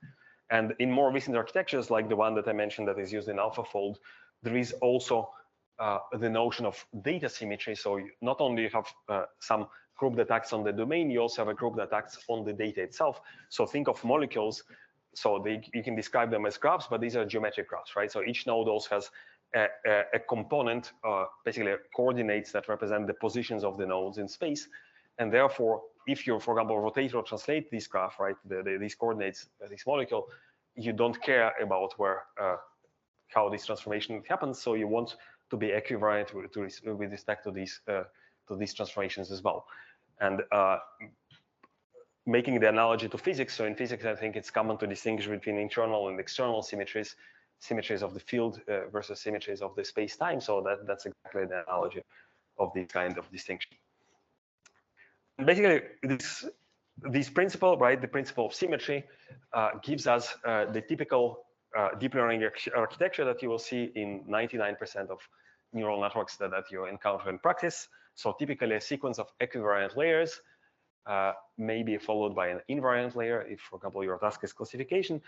And in more recent architectures, like the one that I mentioned that is used in AlphaFold, there is also the notion of data symmetry. So not only you have some group that acts on the domain, you also have a group that acts on the data itself. So think of molecules. So you can describe them as graphs, but these are geometric graphs, right? So each node also has a component, basically coordinates that represent the positions of the nodes in space. And therefore, if you, for example, rotate or translate this graph, right, these coordinates, this molecule, you don't care about where how this transformation happens. So you want to be equivariant with respect to these transformations as well. And making the analogy to physics. So in physics, I think it's common to distinguish between internal and external symmetries, symmetries of the field versus symmetries of the space-time. So that's exactly the analogy of this kind of distinction. And basically, this principle, right, the principle of symmetry, gives us the typical deep learning architecture that you will see in 99% of neural networks that you encounter in practice. So typically a sequence of equivariant layers, maybe followed by an invariant layer, if, for example, your task is classification,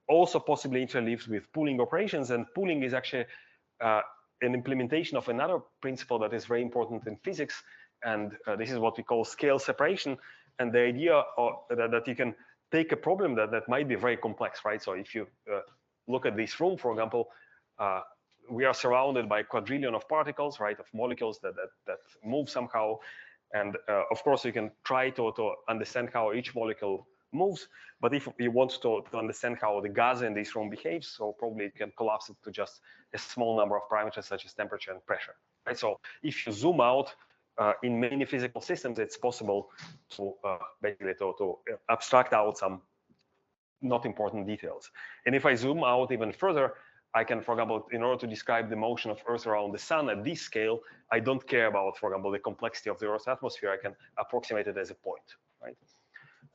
also possibly interleaved with pooling operations. And pooling is actually an implementation of another principle that is very important in physics. And this is what we call scale separation. And the idea that you can take a problem that might be very complex, right? So if you look at this room, for example, we are surrounded by a quadrillion of particles, right, of molecules that move somehow. And of course, you can try to understand how each molecule moves. But if you want to understand how the gas in this room behaves, so probably you can collapse it to just a small number of parameters such as temperature and pressure, right? So if you zoom out in many physical systems, it's possible to basically to abstract out some not important details. And if I zoom out even further, I can, for example, in order to describe the motion of Earth around the sun at this scale, I don't care about, for example, the complexity of the Earth's atmosphere. I can approximate it as a point, right?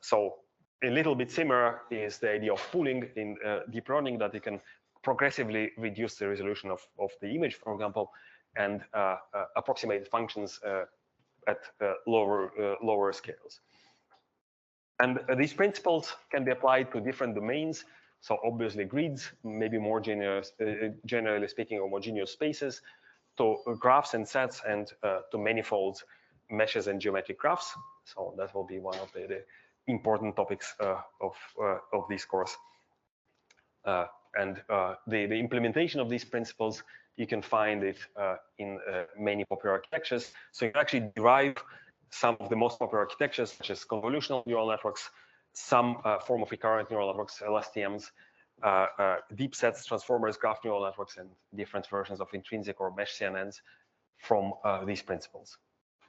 So a little bit similar is the idea of pooling in deep learning, that you can progressively reduce the resolution of the image, for example, and approximate functions at lower scales. And these principles can be applied to different domains. So obviously grids, maybe more generally speaking, homogeneous spaces, to graphs and sets, and to manifolds, meshes, and geometric graphs. So that will be one of the important topics of this course. And the implementation of these principles, you can find it in many popular architectures. So you can actually derive some of the most popular architectures, such as convolutional neural networks, some form of recurrent neural networks, LSTMs, deep sets, transformers, graph neural networks, and different versions of intrinsic or mesh CNNs from these principles.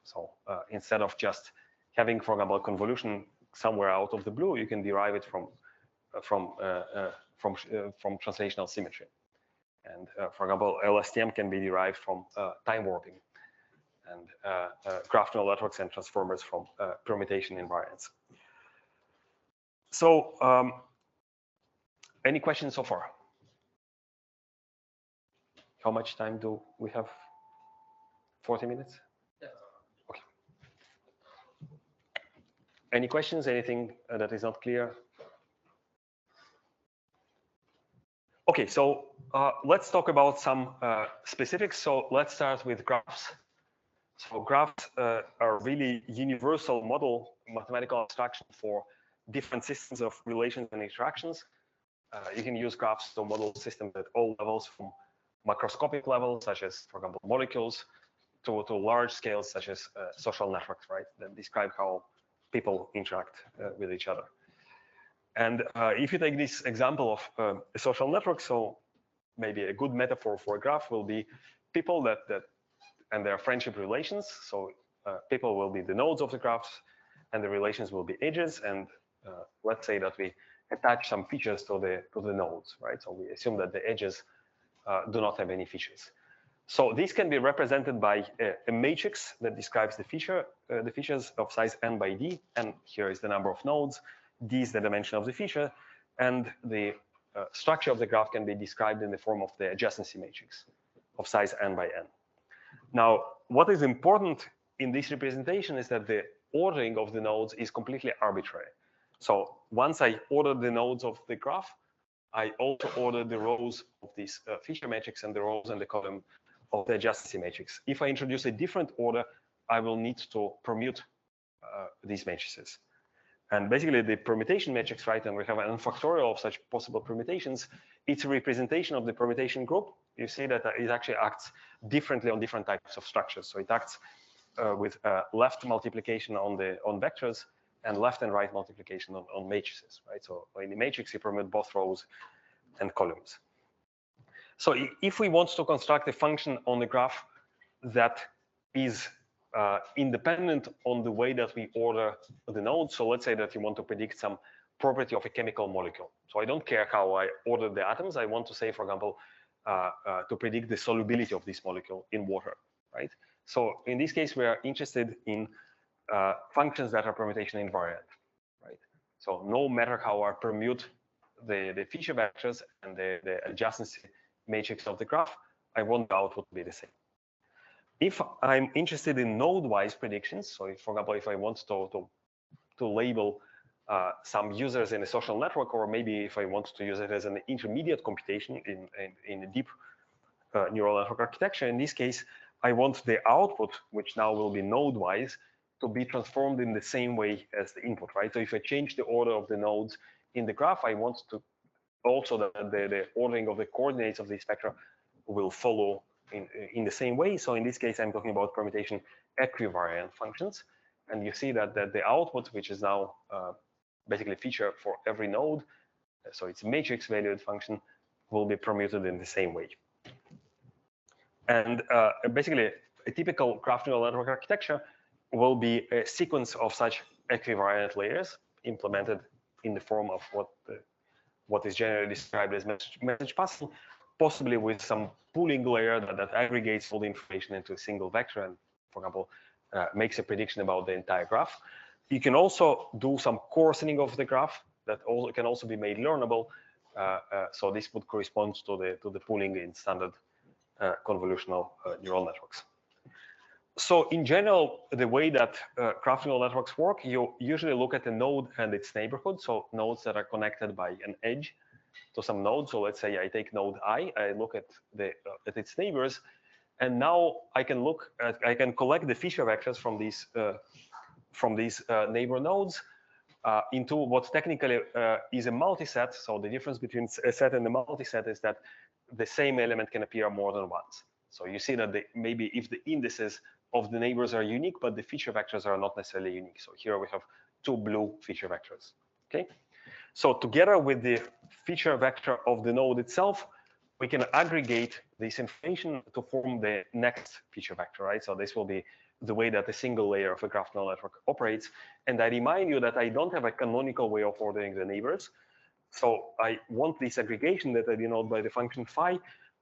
So instead of just having, for example, convolution somewhere out of the blue, you can derive it from translational symmetry. And for example, LSTM can be derived from time warping, and graph neural networks and transformers from permutation invariance. So any questions so far? How much time do we have? 40 minutes? Yeah. Okay. Any questions? Anything that is not clear? Okay, so let's talk about some specifics. So let's start with graphs. So graphs are really universal model mathematical abstraction for different systems of relations and interactions. You can use graphs to model systems at all levels, from macroscopic levels, such as, for example, molecules, to large scales, such as social networks, right, that describe how people interact with each other. And if you take this example of a social network, so maybe a good metaphor for a graph will be people and their friendship relations. So people will be the nodes of the graphs, and the relations will be edges. And let's say that we attach some features to the nodes, right? So we assume that the edges do not have any features. So these can be represented by a matrix that describes the features of size n by d. And here is the number of nodes. D is the dimension of the feature, and the structure of the graph can be described in the form of the adjacency matrix of size n by n. Now, what is important in this representation is that the ordering of the nodes is completely arbitrary. So once I order the nodes of the graph, I also order the rows of this feature matrix and the rows and the column of the adjacency matrix. If I introduce a different order, I will need to permute these matrices. And basically, the permutation matrix, right, and we have an n factorial of such possible permutations, it's a representation of the permutation group. You see that it actually acts differently on different types of structures. So it acts with left multiplication on vectors and left and right multiplication on matrices, right? So in the matrix, you permute both rows and columns. So if we want to construct a function on the graph that is independent on the way that we order the nodes. So let's say that you want to predict some property of a chemical molecule. So I don't care how I order the atoms. I want to say, for example, to predict the solubility of this molecule in water, right? So in this case, we are interested in functions that are permutation invariant, right? So no matter how I permute the feature vectors and the adjacency matrix of the graph, I want the output to be the same. If I'm interested in node-wise predictions, so if, for example, if I want to label some users in a social network, or maybe if I want to use it as an intermediate computation in a deep neural network architecture, in this case, I want the output, which now will be node-wise, to be transformed in the same way as the input, right? So if I change the order of the nodes in the graph, I want to also that the ordering of the coordinates of the spectra will follow in the same way. So in this case, I'm talking about permutation equivariant functions. And you see that the output, which is now basically feature for every node, so it's a matrix valued function, will be permuted in the same way. And basically, a typical graph neural network architecture will be a sequence of such equivariant layers implemented in the form of what is generally described as message passing, possibly with some pooling layer that aggregates all the information into a single vector and, for example, makes a prediction about the entire graph. You can also do some coarsening of the graph that can also be made learnable. So this would correspond to the pooling in standard convolutional neural networks. So in general, the way that graph neural networks work, you usually look at a node and its neighborhood. So nodes that are connected by an edge to some node. So let's say I take node I look at its neighbors, and now I can collect the feature vectors from these neighbor nodes into what technically is a multiset. So the difference between a set and a multiset is that the same element can appear more than once. So you see that maybe if the indices of the neighbors are unique, but the feature vectors are not necessarily unique. So here we have two blue feature vectors. Okay. So together with the feature vector of the node itself, we can aggregate this information to form the next feature vector, right? So this will be the way that a single layer of a graph neural network operates. And I remind you that I don't have a canonical way of ordering the neighbors. So I want this aggregation that I denote by the function phi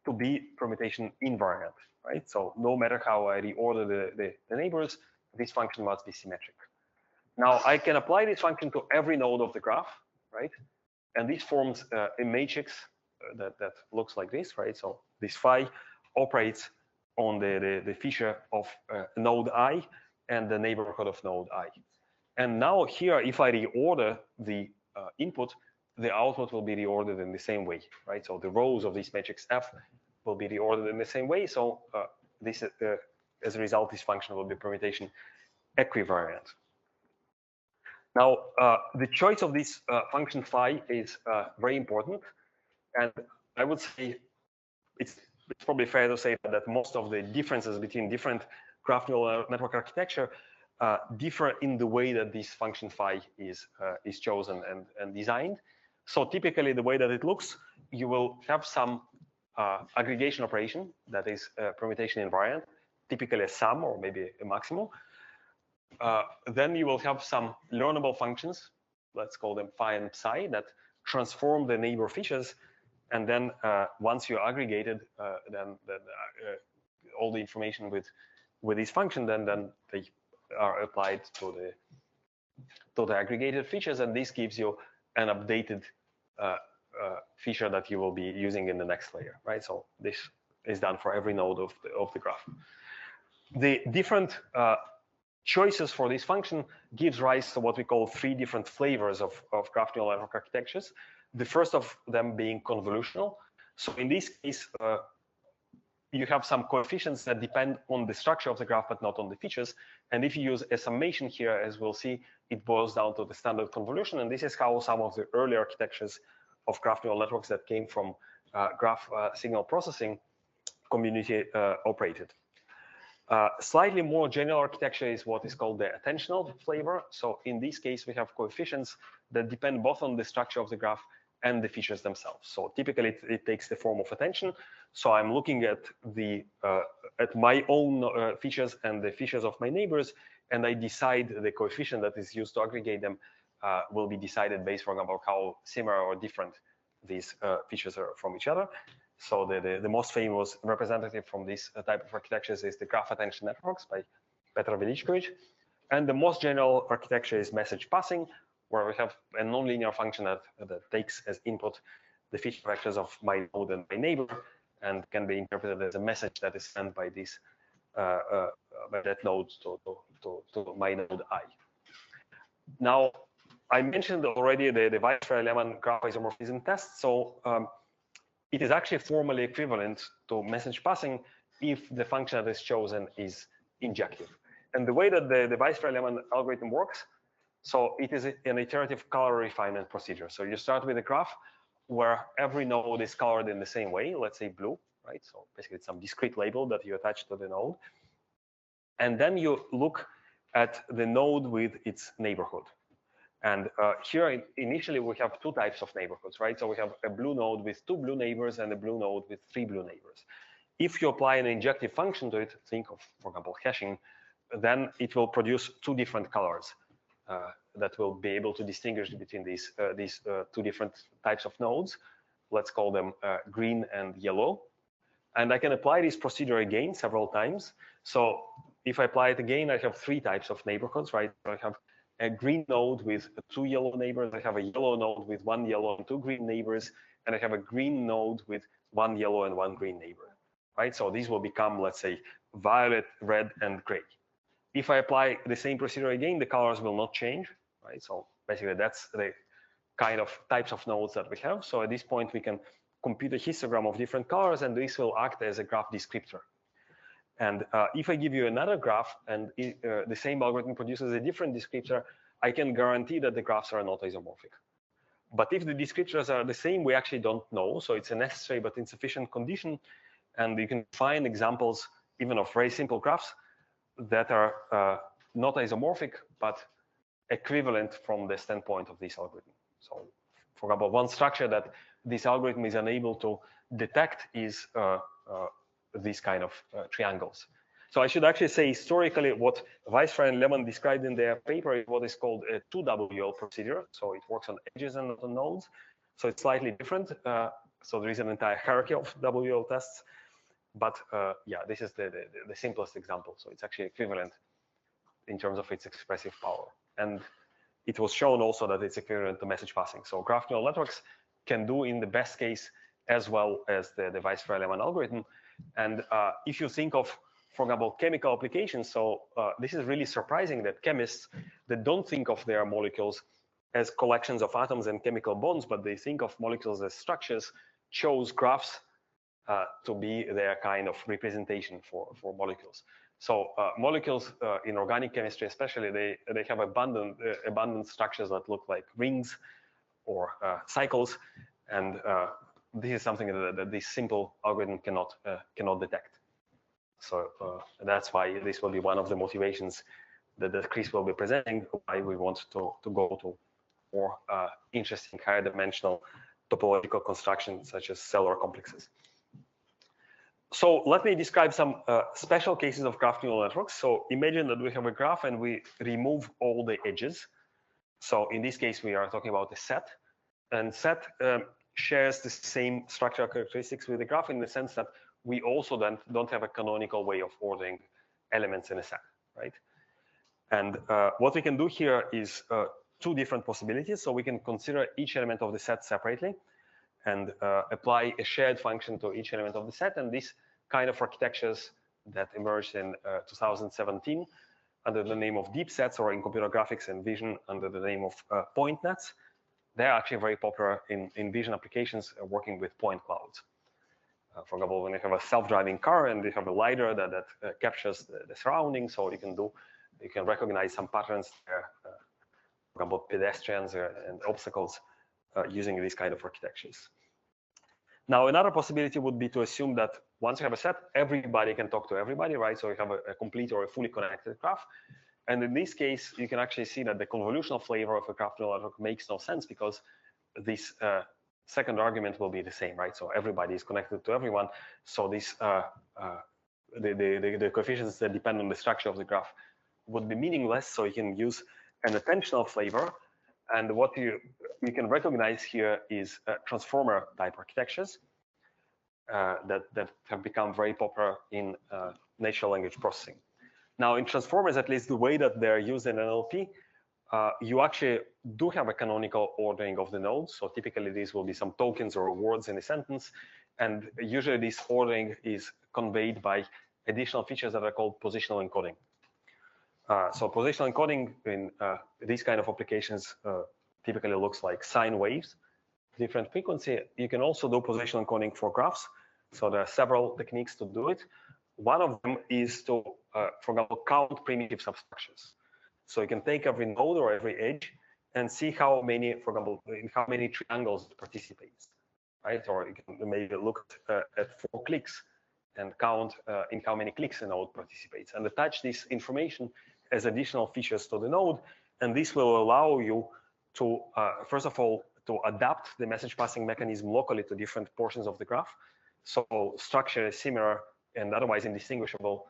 to be permutation invariant, right? So no matter how I reorder the neighbors, this function must be symmetric. Now I can apply this function to every node of the graph, right? And this forms a matrix that looks like this, right? So this phi operates on the feature of node I and the neighborhood of node I. And now here, if I reorder the input, the output will be reordered in the same way, right? So the rows of this matrix F will be reordered in the same way. So this, as a result, this function will be permutation equivariant. Now, the choice of this function phi is very important. And I would say it's probably fair to say that most of the differences between different graph neural network architecture differ in the way that this function phi is chosen and designed. So typically the way that it looks, you will have some aggregation operation that is permutation invariant, typically a sum or maybe a maximal. Then you will have some learnable functions, let's call them phi and psi, that transform the neighbor features. And then once you're aggregated, then all the information with this function, then they are applied to the aggregated features, and this gives you an updated feature that you will be using in the next layer, right? So this is done for every node of the graph. The different choices for this function gives rise to what we call three different flavors of graph neural network architectures. The first of them being convolutional. So in this case, you have some coefficients that depend on the structure of the graph, but not on the features. And if you use a summation here, as we'll see, it boils down to the standard convolution. And this is how some of the early architectures of graph neural networks that came from graph signal processing community operated. Slightly more general architecture is what is called the attentional flavor. So in this case, we have coefficients that depend both on the structure of the graph and the features themselves. So typically it takes the form of attention. So I'm looking at my own features and the features of my neighbors, and I decide the coefficient that is used to aggregate them will be decided based, for example, how similar or different these features are from each other. So the most famous representative from this type of architectures is the graph attention networks by Petr Veličković. And the most general architecture is message passing, where we have a nonlinear function that takes as input the feature vectors of my node and my neighbor, and can be interpreted as a message that is sent by this by that node to my node I. Now, I mentioned already the Weisfreier-Lehmann graph isomorphism test. So it is actually formally equivalent to message passing if the function that is chosen is injective. And the way that the Weisfreier-Lehmann algorithm works, so it is an iterative color refinement procedure. So you start with a graph where every node is colored in the same way, let's say blue, right? So basically it's some discrete label that you attach to the node. And then you look at the node with its neighborhood. And here, initially, we have two types of neighborhoods, right? So we have a blue node with 2 blue neighbors and a blue node with 3 blue neighbors. If you apply an injective function to it, think of, for example, hashing, then it will produce 2 different colors that will be able to distinguish between these 2 different types of nodes. Let's call them green and yellow. And I can apply this procedure again several times. So if I apply it again, I have 3 types of neighborhoods, right? I have a green node with 2 yellow neighbors. I have a yellow node with 1 yellow and 2 green neighbors. And I have a green node with 1 yellow and 1 green neighbor, right? So these will become, let's say, violet, red, and gray. If I apply the same procedure again, the colors will not change, right? So basically, that's the kind of types of nodes that we have. So at this point, we can compute a histogram of different colors, and this will act as a graph descriptor. And if I give you another graph and the same algorithm produces a different descriptor, I can guarantee that the graphs are not isomorphic. But if the descriptors are the same, we actually don't know. So it's a necessary but insufficient condition. And you can find examples even of very simple graphs that are not isomorphic, but equivalent from the standpoint of this algorithm. So, for example, one structure that this algorithm is unable to detect is these kind of triangles. So I should actually say historically what Weisfeld and Lehmann described in their paper is what is called a 2WL procedure. So it works on edges and not on nodes. So it's slightly different. So there is an entire hierarchy of WL tests. But yeah, this is the simplest example. So it's actually equivalent in terms of its expressive power. And it was shown also that it's equivalent to message passing. So graph neural networks can do in the best case as well as the Weisfeld-Lehmann algorithm. And if you think of, for example, chemical applications, so this is really surprising that chemists that don't think of their molecules as collections of atoms and chemical bonds, but they think of molecules as structures, chose graphs to be their kind of representation for molecules. So molecules in organic chemistry, especially, they have abundant structures that look like rings or cycles, and this is something that this simple algorithm cannot detect. So that's why this will be one of the motivations that Chris will be presenting, why we want to go to more interesting higher dimensional topological constructions such as cellular complexes. So let me describe some special cases of graph neural networks. So imagine that we have a graph and we remove all the edges. So in this case, we are talking about a set, and set shares the same structural characteristics with the graph in the sense that we also then don't have a canonical way of ordering elements in a set, right? And what we can do here is two different possibilities. So we can consider each element of the set separately and apply a shared function to each element of the set. And these kind of architectures that emerged in 2017 under the name of deep sets, or in computer graphics and vision under the name of point nets, they're actually very popular in vision applications working with point clouds. For example, when you have a self-driving car and you have a LiDAR that captures the surroundings, so you can recognize some patterns there, for example, pedestrians and obstacles using these kind of architectures. Now, another possibility would be to assume that once you have a set, everybody can talk to everybody, right? So you have a complete or a fully connected graph. And in this case, you can actually see that the convolutional flavor of a graph neural network makes no sense because this second argument will be the same, right? So everybody is connected to everyone. So this the coefficients that depend on the structure of the graph would be meaningless. So you can use an attentional flavor. And what you can recognize here is transformer type architectures that have become very popular in natural language processing. Now, in transformers, at least the way that they're used in NLP, you actually do have a canonical ordering of the nodes. So typically, these will be some tokens or words in a sentence. And usually, this ordering is conveyed by additional features that are called positional encoding. So positional encoding in these kind of applications typically looks like sine waves, different frequency. You can also do positional encoding for graphs. So there are several techniques to do it. One of them is to, for example, count primitive substructures. So you can take every node or every edge and see how many, for example, in how many triangles it participates, right? Or you can maybe look at 4 clicks and count in how many clicks a node participates, and attach this information as additional features to the node. And this will allow you to, first of all, to adapt the message passing mechanism locally to different portions of the graph. So structure is similar and otherwise indistinguishable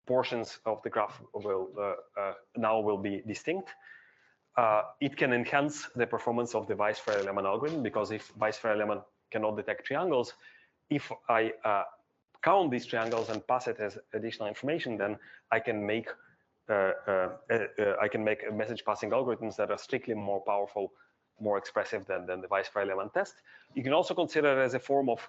portions of the graph will be distinct. It can enhance the performance of the Weisfeld-Lehmann algorithm, because if Weisfeld-Lehmann cannot detect triangles, if I count these triangles and pass it as additional information, then I can make message passing algorithms that are strictly more powerful, more expressive than the Weisfeld-Lehmann test. You can also consider it as a form of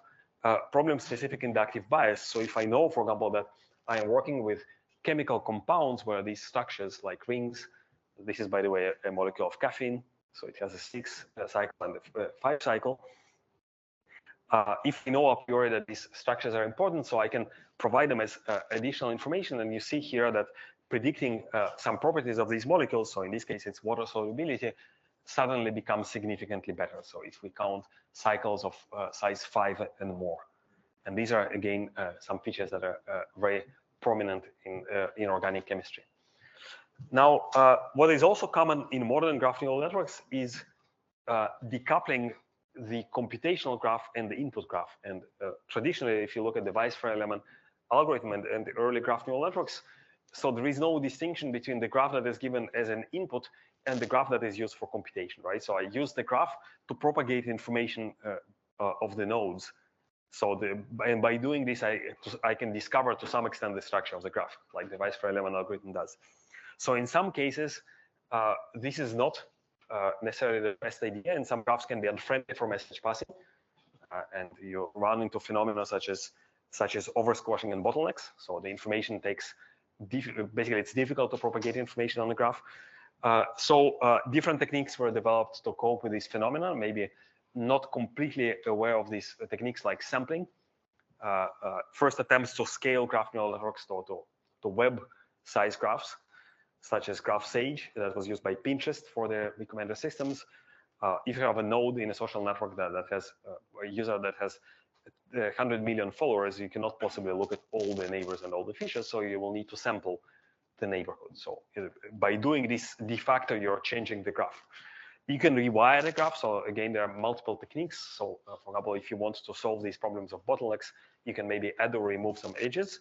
problem-specific inductive bias. So if I know, for example, that I am working with chemical compounds where these structures like rings, this is, by the way, a molecule of caffeine, so it has a 6 cycle and a 5 cycle. If I know a priori that these structures are important, so I can provide them as additional information. And you see here that predicting some properties of these molecules, so in this case it's water solubility, suddenly becomes significantly better. So if we count cycles of size 5 and more. And these are, again, some features that are very prominent in organic chemistry. Now, what is also common in modern graph neural networks is decoupling the computational graph and the input graph. And traditionally, if you look at the Weisfreier-Lehmann algorithm and the early graph neural networks, so there is no distinction between the graph that is given as an input and the graph that is used for computation, right? So I use the graph to propagate information of the nodes. So and by doing this, I can discover to some extent the structure of the graph, like the Weisfreier-Lehmann algorithm does. So in some cases, this is not necessarily the best idea, and some graphs can be unfriendly for message passing, and you run into phenomena such as oversquashing and bottlenecks. So the information takes basically it's difficult to propagate information on the graph. Different techniques were developed to cope with this phenomenon. Maybe not completely aware of these techniques like sampling. First attempts to scale graph neural networks to web-size graphs, such as Graph Sage, that was used by Pinterest for their recommender systems. If you have a node in a social network that has a user that has 100 million followers, you cannot possibly look at all the neighbors and all the features, so you will need to sample the neighborhood. So by doing this, de facto, you're changing the graph. You can rewire the graph. So again, there are multiple techniques. So for example, if you want to solve these problems of bottlenecks, you can maybe add or remove some edges,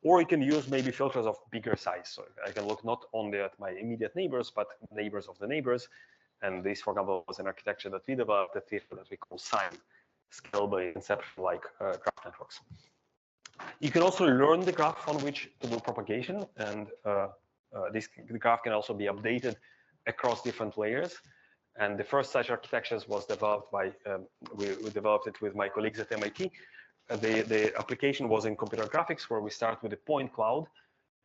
or you can use maybe filters of bigger size. So I can look not only at my immediate neighbors, but neighbors of the neighbors. And this, for example, was an architecture that we developed that we call SIME, scalable inception like graph networks. You can also learn the graph on which to do propagation, and the graph can also be updated across different layers. And the first such architectures was developed by, we developed it with my colleagues at MIT. The application was in computer graphics, where we start with a point cloud.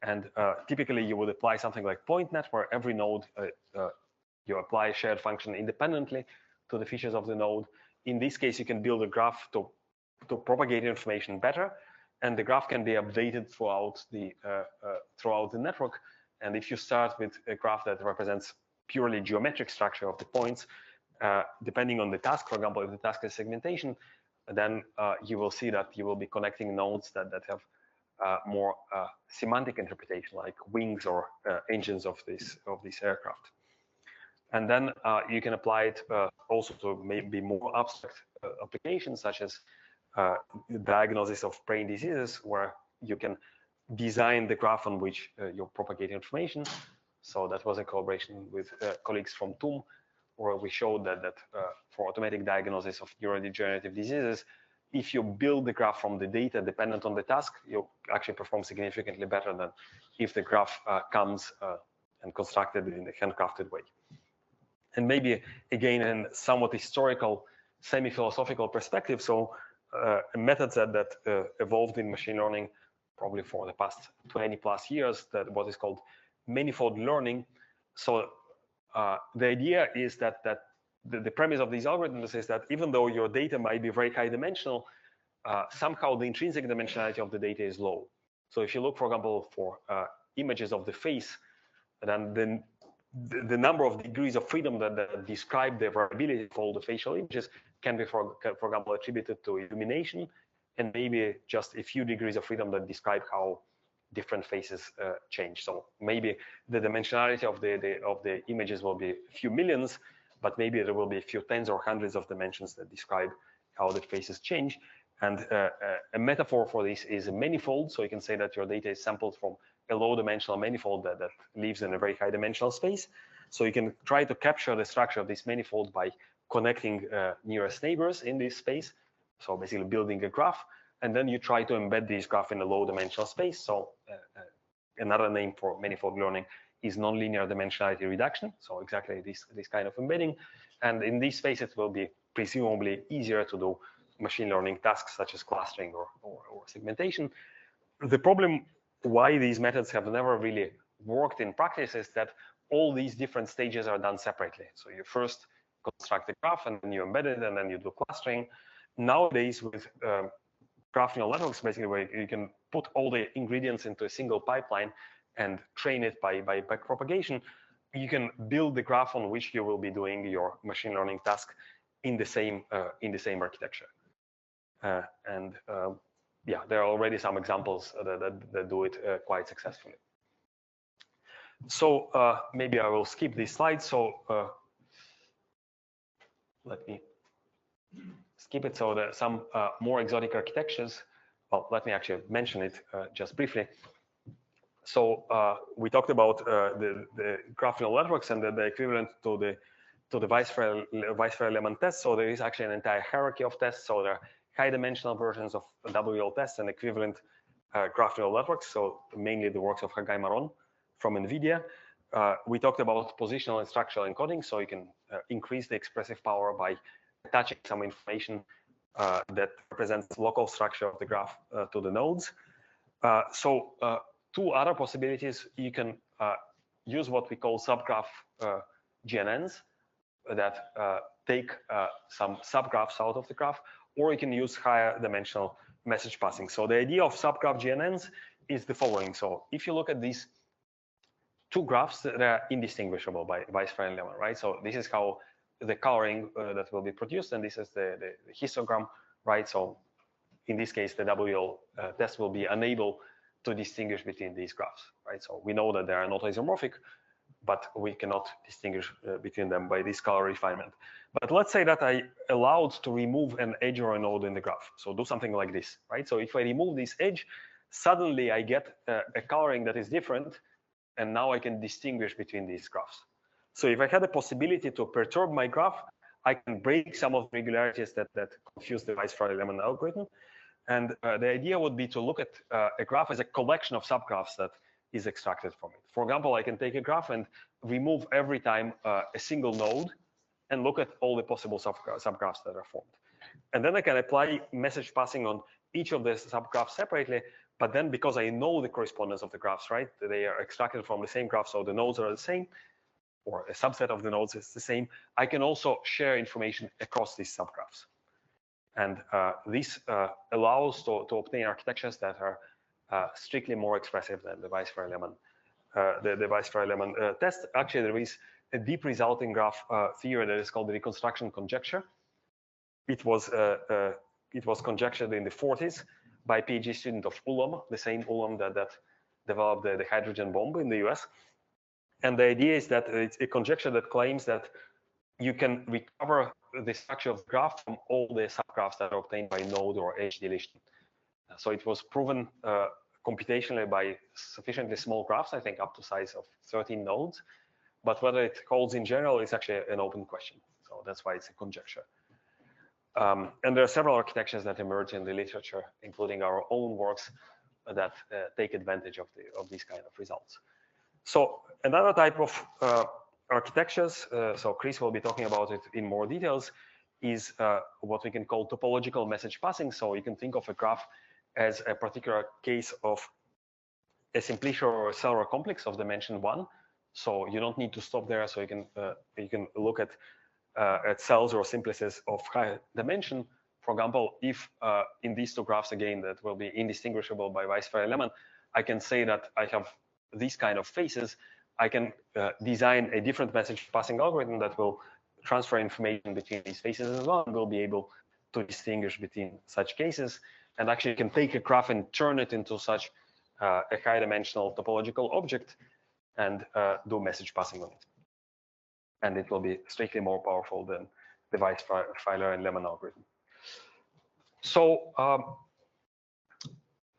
And typically you would apply something like PointNet, where every node, you apply a shared function independently to the features of the node. In this case, you can build a graph to propagate information better, and the graph can be updated throughout the network. And if you start with a graph that represents purely geometric structure of the points, depending on the task, for example, if the task is segmentation, then you will see that you will be connecting nodes that have more semantic interpretation, like wings or engines of this aircraft. And then you can apply it also to maybe more abstract applications, such as diagnosis of brain diseases, where you can design the graph on which you propagate information. So that was a collaboration with colleagues from TUM, where we showed that for automatic diagnosis of neurodegenerative diseases, if you build the graph from the data dependent on the task, you actually perform significantly better than if the graph comes and constructed in a handcrafted way. And maybe, again, in somewhat historical, semi-philosophical perspective, so methods that evolved in machine learning probably for the past 20 plus years, that what is called manifold learning. So the idea is that the premise of these algorithms is that even though your data might be very high dimensional, somehow the intrinsic dimensionality of the data is low. So if you look, for example, for images of the face, then the number of degrees of freedom that describe the variability of all the facial images can be, for example, attributed to illumination, and maybe just a few degrees of freedom that describe how different faces change. So maybe the dimensionality of the images will be a few millions, but maybe there will be a few tens or hundreds of dimensions that describe how the faces change. And a metaphor for this is a manifold. So you can say that your data is sampled from a low-dimensional manifold that lives in a very high-dimensional space. So you can try to capture the structure of this manifold by connecting nearest neighbors in this space. So basically building a graph, and then you try to embed this graph in a low-dimensional space. So another name for manifold learning is nonlinear dimensionality reduction. So exactly this kind of embedding. And in this space, it will be presumably easier to do machine learning tasks such as clustering or segmentation. The problem why these methods have never really worked in practice is that all these different stages are done separately. So you first construct the graph, and then you embed it, and then you do clustering. Nowadays, with graph neural networks, basically, where you can put all the ingredients into a single pipeline and train it by backpropagation, you can build the graph on which you will be doing your machine learning task in the same architecture. Yeah, there are already some examples that do it quite successfully. So maybe I will skip this slide. So let me skip it. So there are some more exotic architectures. Well, let me actually mention it just briefly. So we talked about the graph neural networks and the equivalent to the Weisfeld element test. So there is actually an entire hierarchy of tests. So there are high-dimensional versions of WL tests and equivalent graph neural networks. So mainly the works of Hagai Maron from NVIDIA. We talked about positional and structural encoding. So you can increase the expressive power by attaching some information that represents local structure of the graph to the nodes. Two other possibilities, you can use what we call subgraph GNNs that take some subgraphs out of the graph, or you can use higher dimensional message passing. So the idea of subgraph GNNs is the following. So if you look at these two graphs, they are indistinguishable by Weisfeld lemma, right? So this is how the coloring that will be produced, and this is the histogram, right? So in this case, the WL test will be unable to distinguish between these graphs, right? So we know that they are not isomorphic, but we cannot distinguish between them by this color refinement. But let's say that I allowed to remove an edge or a node in the graph. So do something like this, right? So if I remove this edge, suddenly I get a coloring that is different, and now I can distinguish between these graphs. So if I had a possibility to perturb my graph, I can break some of the regularities that confuse the Weisfeld lemma algorithm. And the idea would be to look at a graph as a collection of subgraphs that is extracted from it. For example, I can take a graph and remove every time a single node and look at all the possible subgraphs that are formed. And then I can apply message passing on each of the subgraphs separately. But then because I know the correspondence of the graphs, right, they are extracted from the same graph, so the nodes are the same, or a subset of the nodes is the same, I can also share information across these subgraphs. And this allows to obtain architectures that are strictly more expressive than the Weisfeld lemma the Weisfeld lemma test. Actually, there is a deep resulting graph theory that is called the reconstruction conjecture. It was conjectured in the 40s by a PhD student of Ulam, the same Ulam that developed the hydrogen bomb in the US. And the idea is that it's a conjecture that claims that you can recover the structure of the graph from all the subgraphs that are obtained by node or edge deletion. So it was proven computationally by sufficiently small graphs, I think up to size of 13 nodes. But whether it holds in general is actually an open question. So that's why it's a conjecture. And there are several architectures that emerge in the literature, including our own works that take advantage of these kind of results. So another type of architectures, so Chris will be talking about it in more details, is what we can call topological message passing. So you can think of a graph as a particular case of a simplicial or a cellular complex of dimension 1. So you don't need to stop there. So you can look at cells or simplices of high dimension. For example, if in these two graphs again that will be indistinguishable by Weisfeld lemma, I can say that I have these kind of faces. I can design a different message passing algorithm that will transfer information between these faces as well, and will be able to distinguish between such cases. And actually can take a graph and turn it into such a high dimensional topological object and do message passing on it. And it will be strictly more powerful than the Weisfeld and lemma algorithm. So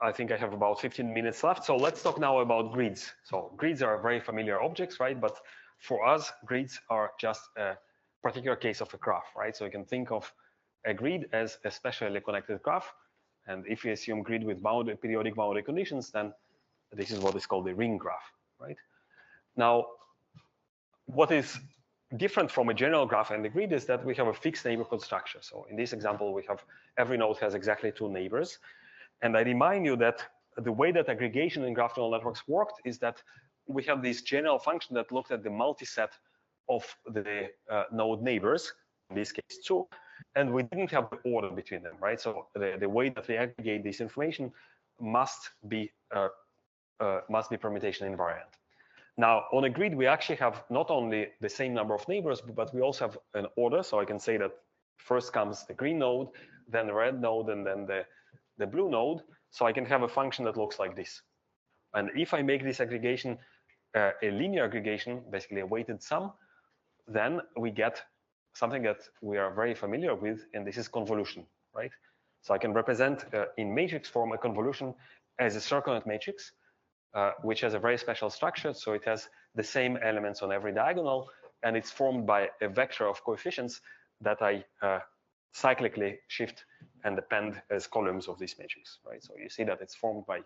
I think I have about 15 minutes left. So let's talk now about grids. So grids are very familiar objects, right? But for us, grids are just a particular case of a graph, right? So you can think of a grid as a specially connected graph. And if we assume grid with periodic boundary conditions, then this is what is called the ring graph, right? Now, what is different from a general graph and the grid is that we have a fixed neighborhood structure. So in this example, we have every node has exactly 2 neighbors. And I remind you that the way that aggregation in graph neural networks worked is that we have this general function that looked at the multiset of the node neighbors, in this case 2, and we didn't have the order between them, right? So the way that we aggregate this information must be permutation invariant. Now, on a grid, we actually have not only the same number of neighbors, but we also have an order. So I can say that first comes the green node, then the red node, and then the blue node. So I can have a function that looks like this. And if I make this aggregation a linear aggregation, basically a weighted sum, then we get something that we are very familiar with, and this is convolution, right? So I can represent in matrix form a convolution as a circulant matrix, which has a very special structure. So it has the same elements on every diagonal, and it's formed by a vector of coefficients that I cyclically shift and append as columns of this matrix, right? So you see that it's formed by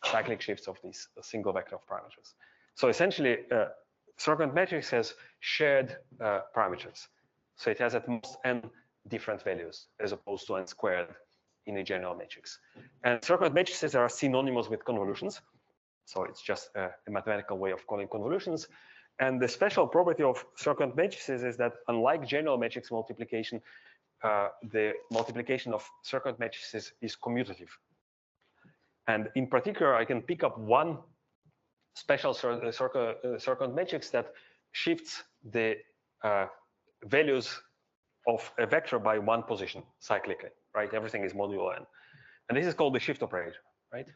cyclic shifts of this single vector of parameters. So essentially, circulant matrix has shared parameters. So it has at most n different values as opposed to n squared in a general matrix. And circulant matrices are synonymous with convolutions. So it's just a mathematical way of calling convolutions. And the special property of circulant matrices is that unlike general matrix multiplication, the multiplication of circulant matrices is commutative. And in particular, I can pick up one special circulant matrix that shifts the values of a vector by one position cyclically, right? Everything is modulo n. And this is called the shift operator, right?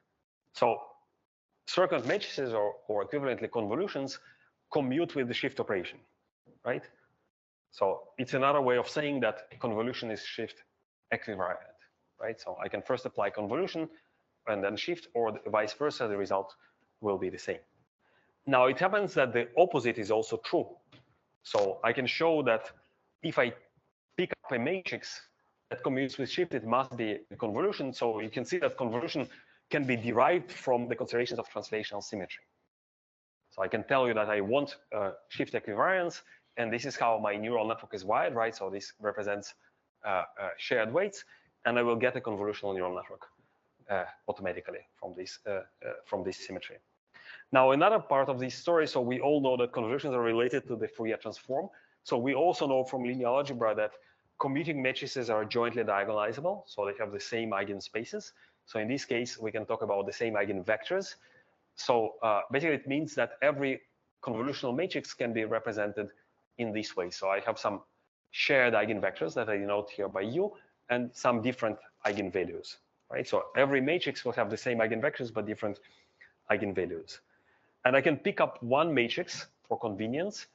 So circulant matrices or equivalently convolutions commute with the shift operation, right? So it's another way of saying that convolution is shift equivariant, right? So I can first apply convolution and then shift, or vice versa, the result will be the same. Now it happens that the opposite is also true. So I can show that if I pick up a matrix that commutes with shift, it must be a convolution. So you can see that convolution can be derived from the considerations of translational symmetry. So I can tell you that I want shift equivariance, and this is how my neural network is wired, right? So this represents shared weights, and I will get a convolutional neural network automatically from this symmetry. Now, another part of this story, so we all know that convolutions are related to the Fourier transform. So we also know from linear algebra that commuting matrices are jointly diagonalizable, so they have the same eigenspaces. So in this case, we can talk about the same eigenvectors. So basically, it means that every convolutional matrix can be represented in this way. So I have some shared eigenvectors that I denote here by U, and some different eigenvalues, right? So every matrix will have the same eigenvectors, but different eigenvalues. And I can pick up one matrix for convenience,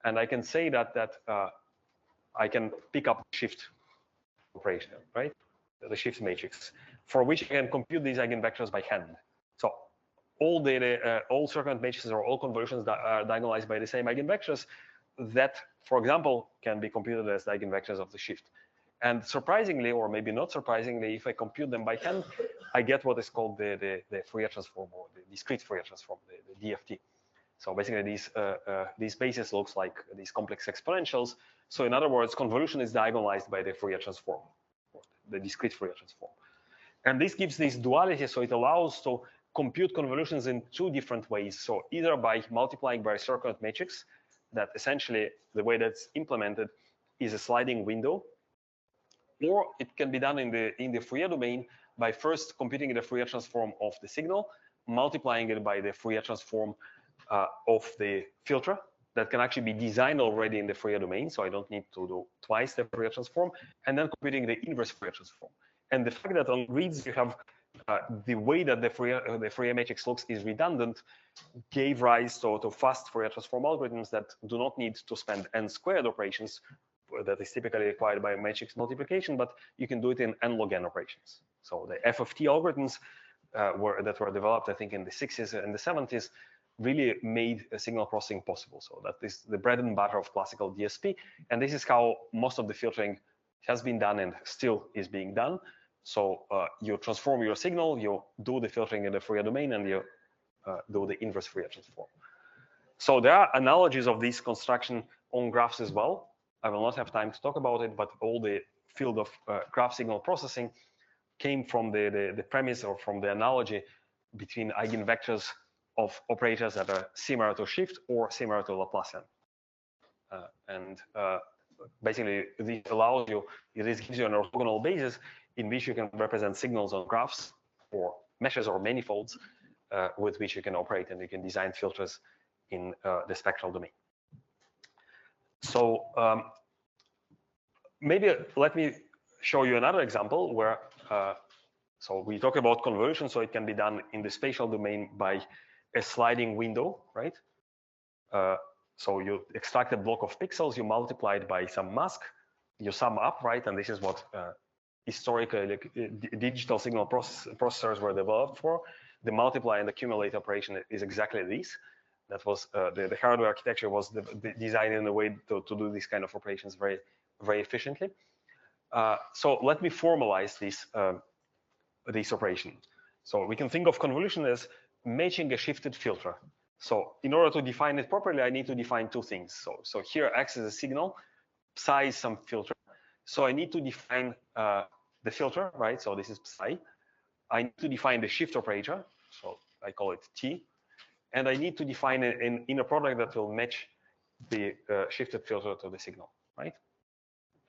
and I can say that I can pick up shift operation, right? The shift matrix, for which I can compute these eigenvectors by hand. So all circulant matrices or all convolutions that are diagonalized by the same eigenvectors, that, for example, can be computed as the eigenvectors of the shift. And surprisingly, or maybe not surprisingly, if I compute them by hand, I get what is called the Fourier transform, or the discrete Fourier transform, the DFT. So basically, these bases looks like these complex exponentials. So in other words, convolution is diagonalized by the Fourier transform, or the discrete Fourier transform. And this gives this duality, so it allows to compute convolutions in two different ways. So either by multiplying by a circulant matrix, that essentially the way that's implemented is a sliding window, or it can be done in the Fourier domain by first computing the Fourier transform of the signal, multiplying it by the Fourier transform of the filter that can actually be designed already in the Fourier domain, so I don't need to do twice the Fourier transform, and then computing the inverse Fourier transform. And the fact that on grids you have the way that the Fourier matrix looks is redundant gave rise to fast Fourier transform algorithms that do not need to spend n squared operations that is typically required by matrix multiplication, but you can do it in n log n operations. So the f of t algorithms that were developed, I think, in the 60s and the 70s, really made signal processing possible. So that is the bread and butter of classical DSP, and this is how most of the filtering has been done and still is being done. So you transform your signal, you do the filtering in the Fourier domain, and you do the inverse Fourier transform. So there are analogies of this construction on graphs as well. I will not have time to talk about it, but all the field of graph signal processing came from the premise or from the analogy between eigenvectors of operators that are similar to shift or similar to Laplacian. Basically, this allows you, this gives you an orthogonal basis in which you can represent signals on graphs or meshes or manifolds with which you can operate, and you can design filters in the spectral domain. So maybe let me show you another example where, so we talk about convolution, so it can be done in the spatial domain by a sliding window, right? So you extract a block of pixels, you multiply it by some mask, you sum up, right? And this is what historically digital signal processors were developed for. The multiply and accumulate operation is exactly this. That was the hardware architecture was designed in a way to do these kind of operations very, very efficiently. So let me formalize this operation. So we can think of convolution as matching a shifted filter. So in order to define it properly, I need to define two things. So here X is a signal, psi is some filter. So I need to define the filter, right? So this is psi. I need to define the shift operator. So I call it T. And I need to define an inner product that will match the shifted filter to the signal, right?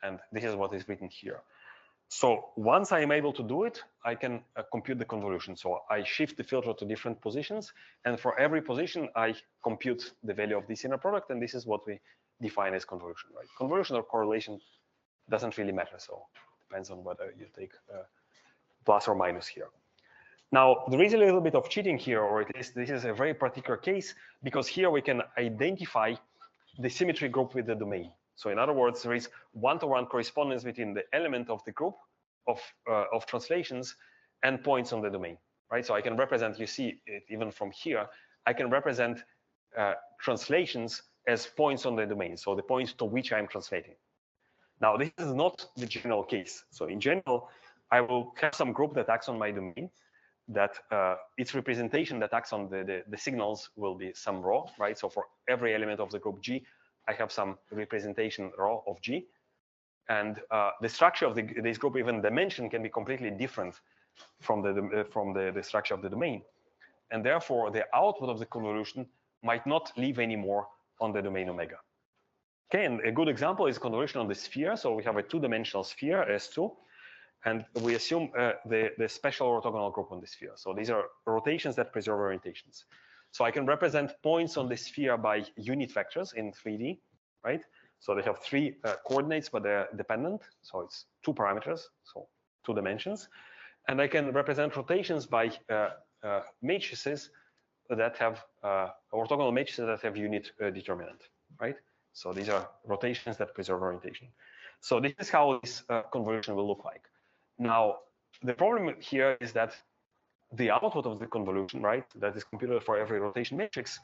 And this is what is written here. So once I am able to do it, I can compute the convolution. So I shift the filter to different positions. And for every position, I compute the value of this inner product. And this is what we define as convolution, right? Convolution or correlation doesn't really matter. So it depends on whether you take plus or minus here. Now, there is a little bit of cheating here, or at least this is a very particular case, because here we can identify the symmetry group with the domain. So in other words, there is one-to-one correspondence between the element of the group of translations and points on the domain, right? So I can represent, you see it even from here, I can represent translations as points on the domain, so the points to which I'm translating. Now, this is not the general case. So in general, I will have some group that acts on my domain, that its representation that acts on the signals will be some rho, right? So for every element of the group G, I have some representation rho of G. And the structure of this group, even dimension, can be completely different from the structure of the domain. And therefore, the output of the convolution might not live anymore on the domain omega. Okay, and a good example is convolution on the sphere. So we have a two-dimensional sphere, S2. And we assume the special orthogonal group on the sphere. So these are rotations that preserve orientations. So I can represent points on the sphere by unit vectors in 3D, right? So they have three coordinates, but they're dependent. So it's two parameters, so 2 dimensions. And I can represent rotations by matrices that have orthogonal matrices that have unit determinant, right? So these are rotations that preserve orientation. So this is how this convolution will look like. Now, the problem here is that the output of the convolution, right, that is computed for every rotation matrix,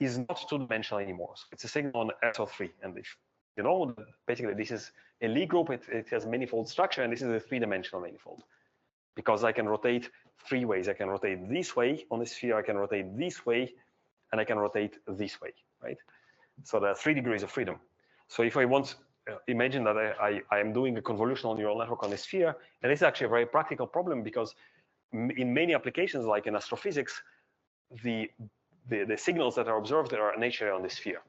is not two-dimensional anymore. So it's a signal on SO3. And if you know, basically, this is a Lie group. It has manifold structure, and this is a 3-dimensional manifold. Because I can rotate 3 ways. I can rotate this way on the sphere. I can rotate this way, and I can rotate this way, right? So there are 3 degrees of freedom. So if I want imagine that I am doing a convolutional neural network on a sphere, and it's actually a very practical problem because in many applications, like in astrophysics, the signals that are observed are naturally on the sphere.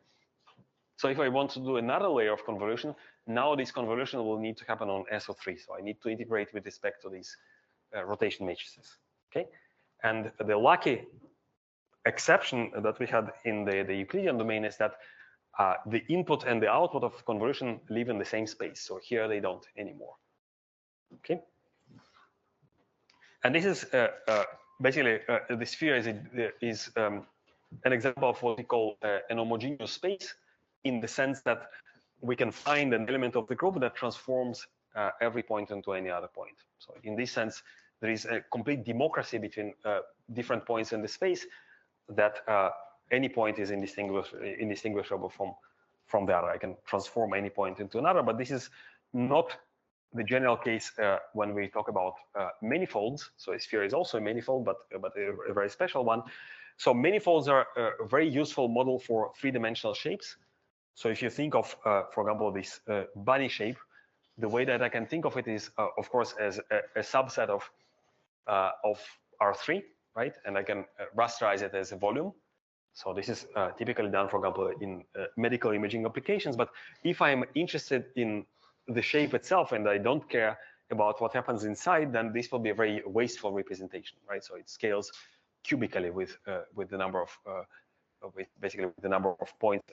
So if I want to do another layer of convolution, now this convolution will need to happen on SO3. So I need to integrate with respect to these rotation matrices. Okay, and the lucky exception that we had in the Euclidean domain is that the input and the output of convolution live in the same space. So here they don't anymore. Okay. And this is basically the sphere is an example of what we call an homogeneous space, in the sense that we can find an element of the group that transforms every point into any other point. So in this sense, there is a complete democracy between different points in the space, that any point is indistinguishable from the other. I can transform any point into another, but this is not the general case when we talk about manifolds. So a sphere is also a manifold, but a very special one. So manifolds are a very useful model for 3-dimensional shapes. So if you think of, for example, this bunny shape, the way that I can think of it is, of course, as a subset of R3, right? And I can rasterize it as a volume. So this is typically done, for example, in medical imaging applications. But if I'm interested in the shape itself and I don't care about what happens inside, then this will be a very wasteful representation, right? So it scales cubically with the number of basically the number of points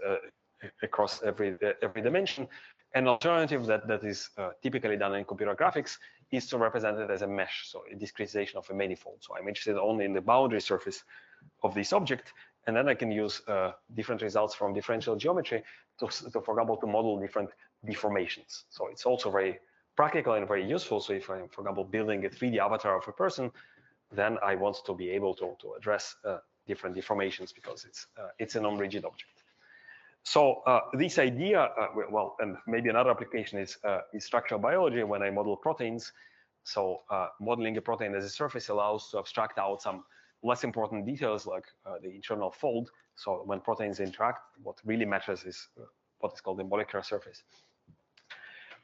across every dimension. An alternative that is typically done in computer graphics is to represent it as a mesh, so a discretization of a manifold. So I'm interested only in the boundary surface of this object, And then I can use different results from differential geometry to, for example, to model different deformations. So it's also very practical and very useful. So if I'm, for example, building a 3D avatar of a person, then I want to be able to address different deformations because it's a non-rigid object. So this idea, well, and maybe another application is structural biology when I model proteins. So modeling a protein as a surface allows to abstract out some less important details like the internal fold. So when proteins interact, what really matters is what is called the molecular surface.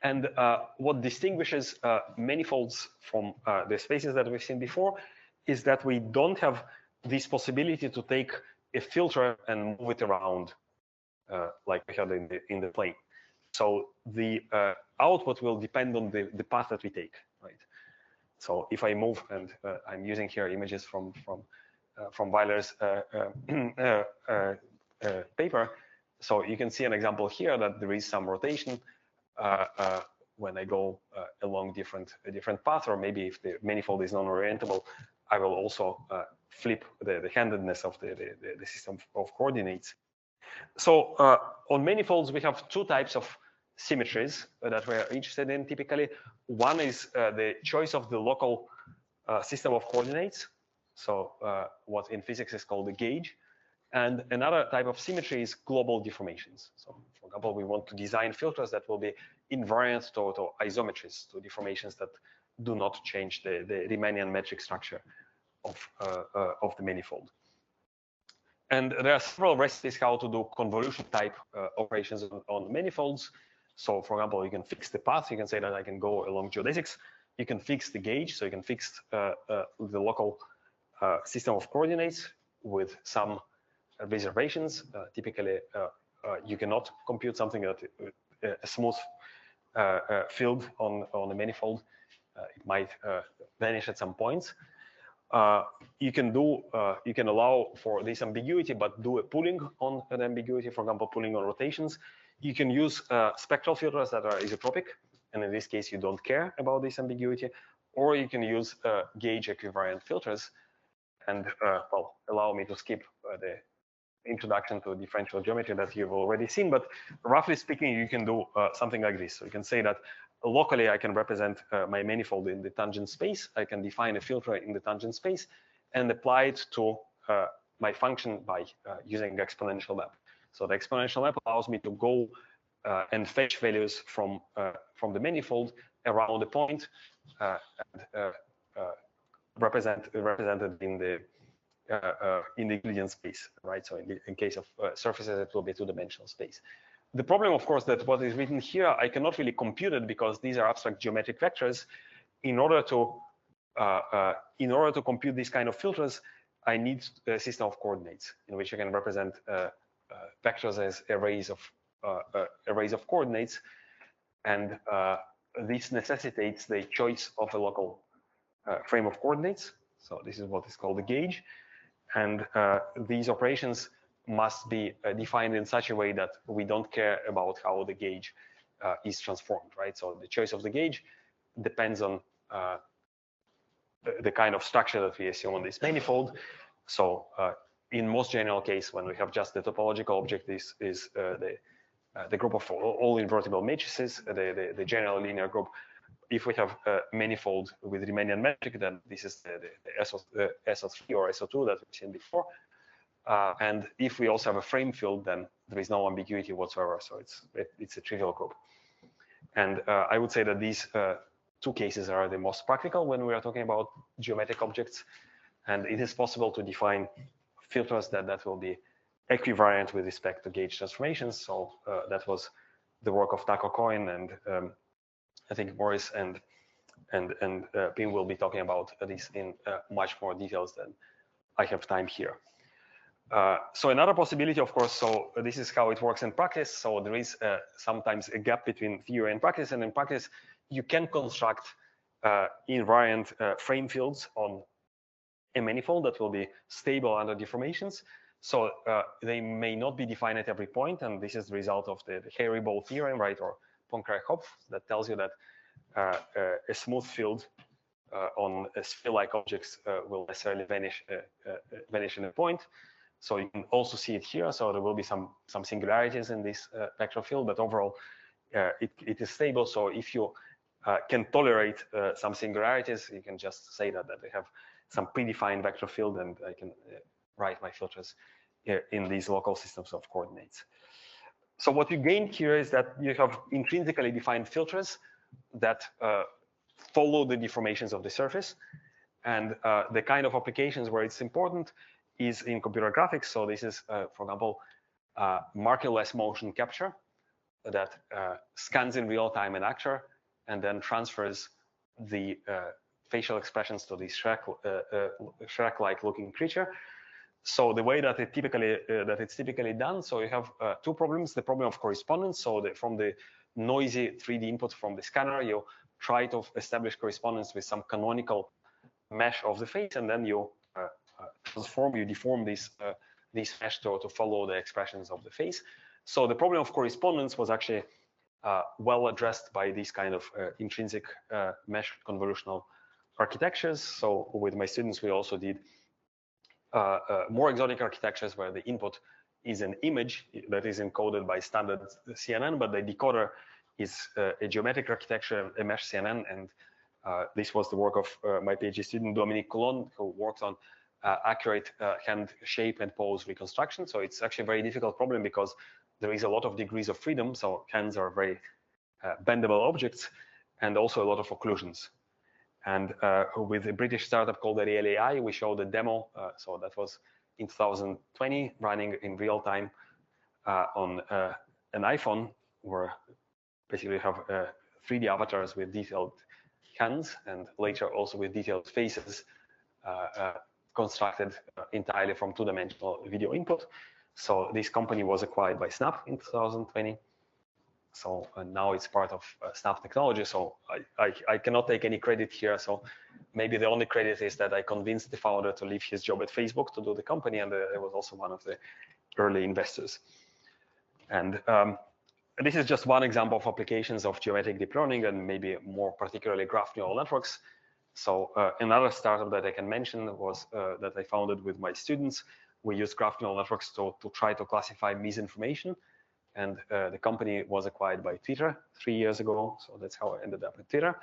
And what distinguishes manifolds from the spaces that we've seen before is that we don't have this possibility to take a filter and move it around like we had in the plane. So the output will depend on the path that we take, right? So if I move, and I'm using here images from Weiler's paper, so you can see an example here that there is some rotation when I go along different path, or maybe if the manifold is non-orientable, I will also flip the handedness of the system of coordinates. So on manifolds, we have two types of symmetries that we're interested in typically. One is the choice of the local system of coordinates, so what in physics is called the gauge. And another type of symmetry is global deformations. So for example, we want to design filters that will be invariant to isometries, to deformations that do not change the Riemannian metric structure of the manifold. And there are several recipes how to do convolution type operations on manifolds. So for example, you can fix the path. You can say that I can go along geodesics. You can fix the gauge. So you can fix the local system of coordinates with some reservations. Typically, you cannot compute something that a smooth field on a manifold. It might vanish at some points. You can allow for this ambiguity, but do a pooling on an ambiguity, for example, pooling on rotations. You can use spectral filters that are isotropic, and in this case, you don't care about this ambiguity, or you can use gauge equivariant filters. And well, allow me to skip the introduction to differential geometry that you've already seen, but roughly speaking, you can do something like this. So you can say that locally, I can represent my manifold in the tangent space. I can define a filter in the tangent space and apply it to my function by using exponential map. So the exponential map allows me to go and fetch values from the manifold around the point and represented in the Euclidean space, right? So in case of surfaces, it will be two-dimensional space. The problem, of course, that what is written here, I cannot really compute it because these are abstract geometric vectors. In order to compute these kind of filters, I need a system of coordinates in which I can represent vectors as arrays of coordinates, and this necessitates the choice of a local frame of coordinates. So this is what is called the gauge, and these operations must be defined in such a way that we don't care about how the gauge is transformed, right? So the choice of the gauge depends on the kind of structure that we assume on this manifold. So in most general case, when we have just the topological object, this is the group of all invertible matrices, the general linear group. If we have a manifold with Riemannian metric, then this is the SO3 or SO2 that we've seen before. And if we also have a frame field, then there is no ambiguity whatsoever. So it's a trivial group. And I would say that these two cases are the most practical when we are talking about geometric objects. And it is possible to define filters that will be equivariant with respect to gauge transformations. So that was the work of Taco Cohen, and I think Morris and Pim will be talking about this in much more details than I have time here. So another possibility, of course, so this is how it works in practice. So there is sometimes a gap between theory and practice, and in practice, you can construct invariant frame fields on a manifold that will be stable under deformations. So they may not be defined at every point, and this is the result of the Hairy-Ball theorem, right, or Poincare-Hopf, that tells you that a smooth field on sphere-like objects will necessarily vanish in a point. So you can also see it here. So there will be some singularities in this vector field, but overall it is stable. So if you can tolerate some singularities, you can just say that they have some predefined vector field, and I can write my filters in these local systems of coordinates. So what you gain here is that you have intrinsically defined filters that follow the deformations of the surface. And the kind of applications where it's important is in computer graphics. So this is, for example, markerless motion capture that scans in real time an actor and then transfers the facial expressions to this Shrek-like looking creature. So the way that it's typically done, so you have two problems: the problem of correspondence. So from the noisy 3D input from the scanner, you try to establish correspondence with some canonical mesh of the face, and then you deform this mesh to follow the expressions of the face. So the problem of correspondence was actually well addressed by these kind of intrinsic mesh convolutional architectures. So with my students, we also did more exotic architectures where the input is an image that is encoded by standard CNN, but the decoder is a geometric architecture, a mesh CNN, and this was the work of my PhD student Dominique Coulon, who worked on accurate hand shape and pose reconstruction. So it's actually a very difficult problem because there is a lot of degrees of freedom. So hands are very bendable objects, and also a lot of occlusions. And with a British startup called the Real AI, we showed a demo. So that was in 2020, running in real time on an iPhone, where basically you have 3D avatars with detailed hands, and later also with detailed faces constructed entirely from two-dimensional video input. So this company was acquired by Snap in 2020. So now it's part of Snap Technology. So I cannot take any credit here. So maybe the only credit is that I convinced the founder to leave his job at Facebook to do the company, and I was also one of the early investors. And this is just one example of applications of geometric deep learning, and maybe more particularly graph neural networks. So another startup that I can mention was that I founded with my students. We use graph neural networks to try to classify misinformation. And the company was acquired by Twitter 3 years ago. So that's how I ended up at Twitter.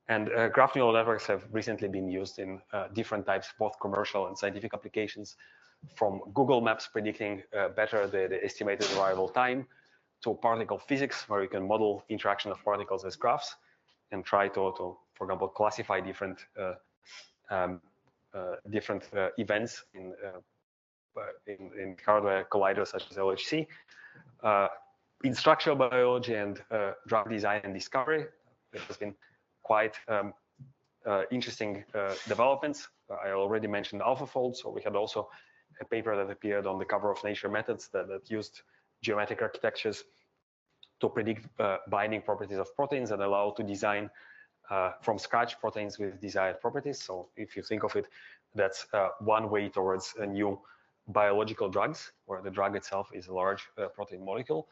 And graph neural networks have recently been used in different types, both commercial and scientific applications, from Google Maps predicting better the estimated arrival time, to particle physics, where you can model interaction of particles as graphs and try to for example, classify different events in hardware colliders such as LHC. In structural biology and drug design and discovery, there has been quite interesting developments. I already mentioned AlphaFold, so we had also a paper that appeared on the cover of Nature Methods that used geometric architectures to predict binding properties of proteins and allow to design from scratch proteins with desired properties. So if you think of it, that's one way towards a new biological drugs, where the drug itself is a large protein molecule.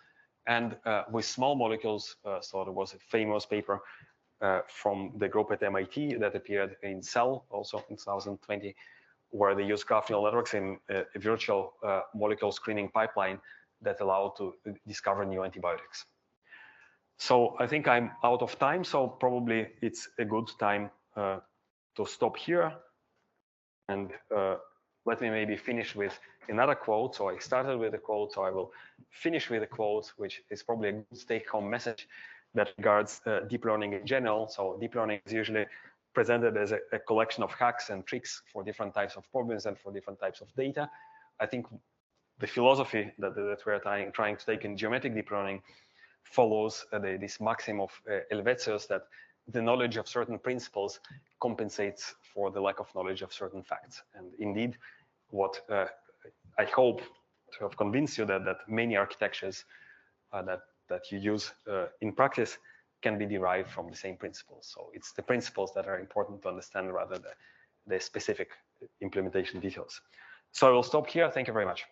And with small molecules, so there was a famous paper from the group at MIT that appeared in Cell also in 2020, where they used graph neural networks in a virtual molecule screening pipeline that allowed to discover new antibiotics. So I think I'm out of time, so probably it's a good time to stop here. And let me maybe finish with another quote. So I started with a quote, so I will finish with a quote, which is probably a good take-home message that regards deep learning in general. So deep learning is usually presented as a collection of hacks and tricks for different types of problems and for different types of data. I think the philosophy that we're trying to take in geometric deep learning follows this maxim of Helvetius, that the knowledge of certain principles compensates for the lack of knowledge of certain facts. And indeed, what I hope to have convinced you that many architectures that you use in practice can be derived from the same principles. So it's the principles that are important to understand rather than the specific implementation details. So I will stop here. Thank you very much.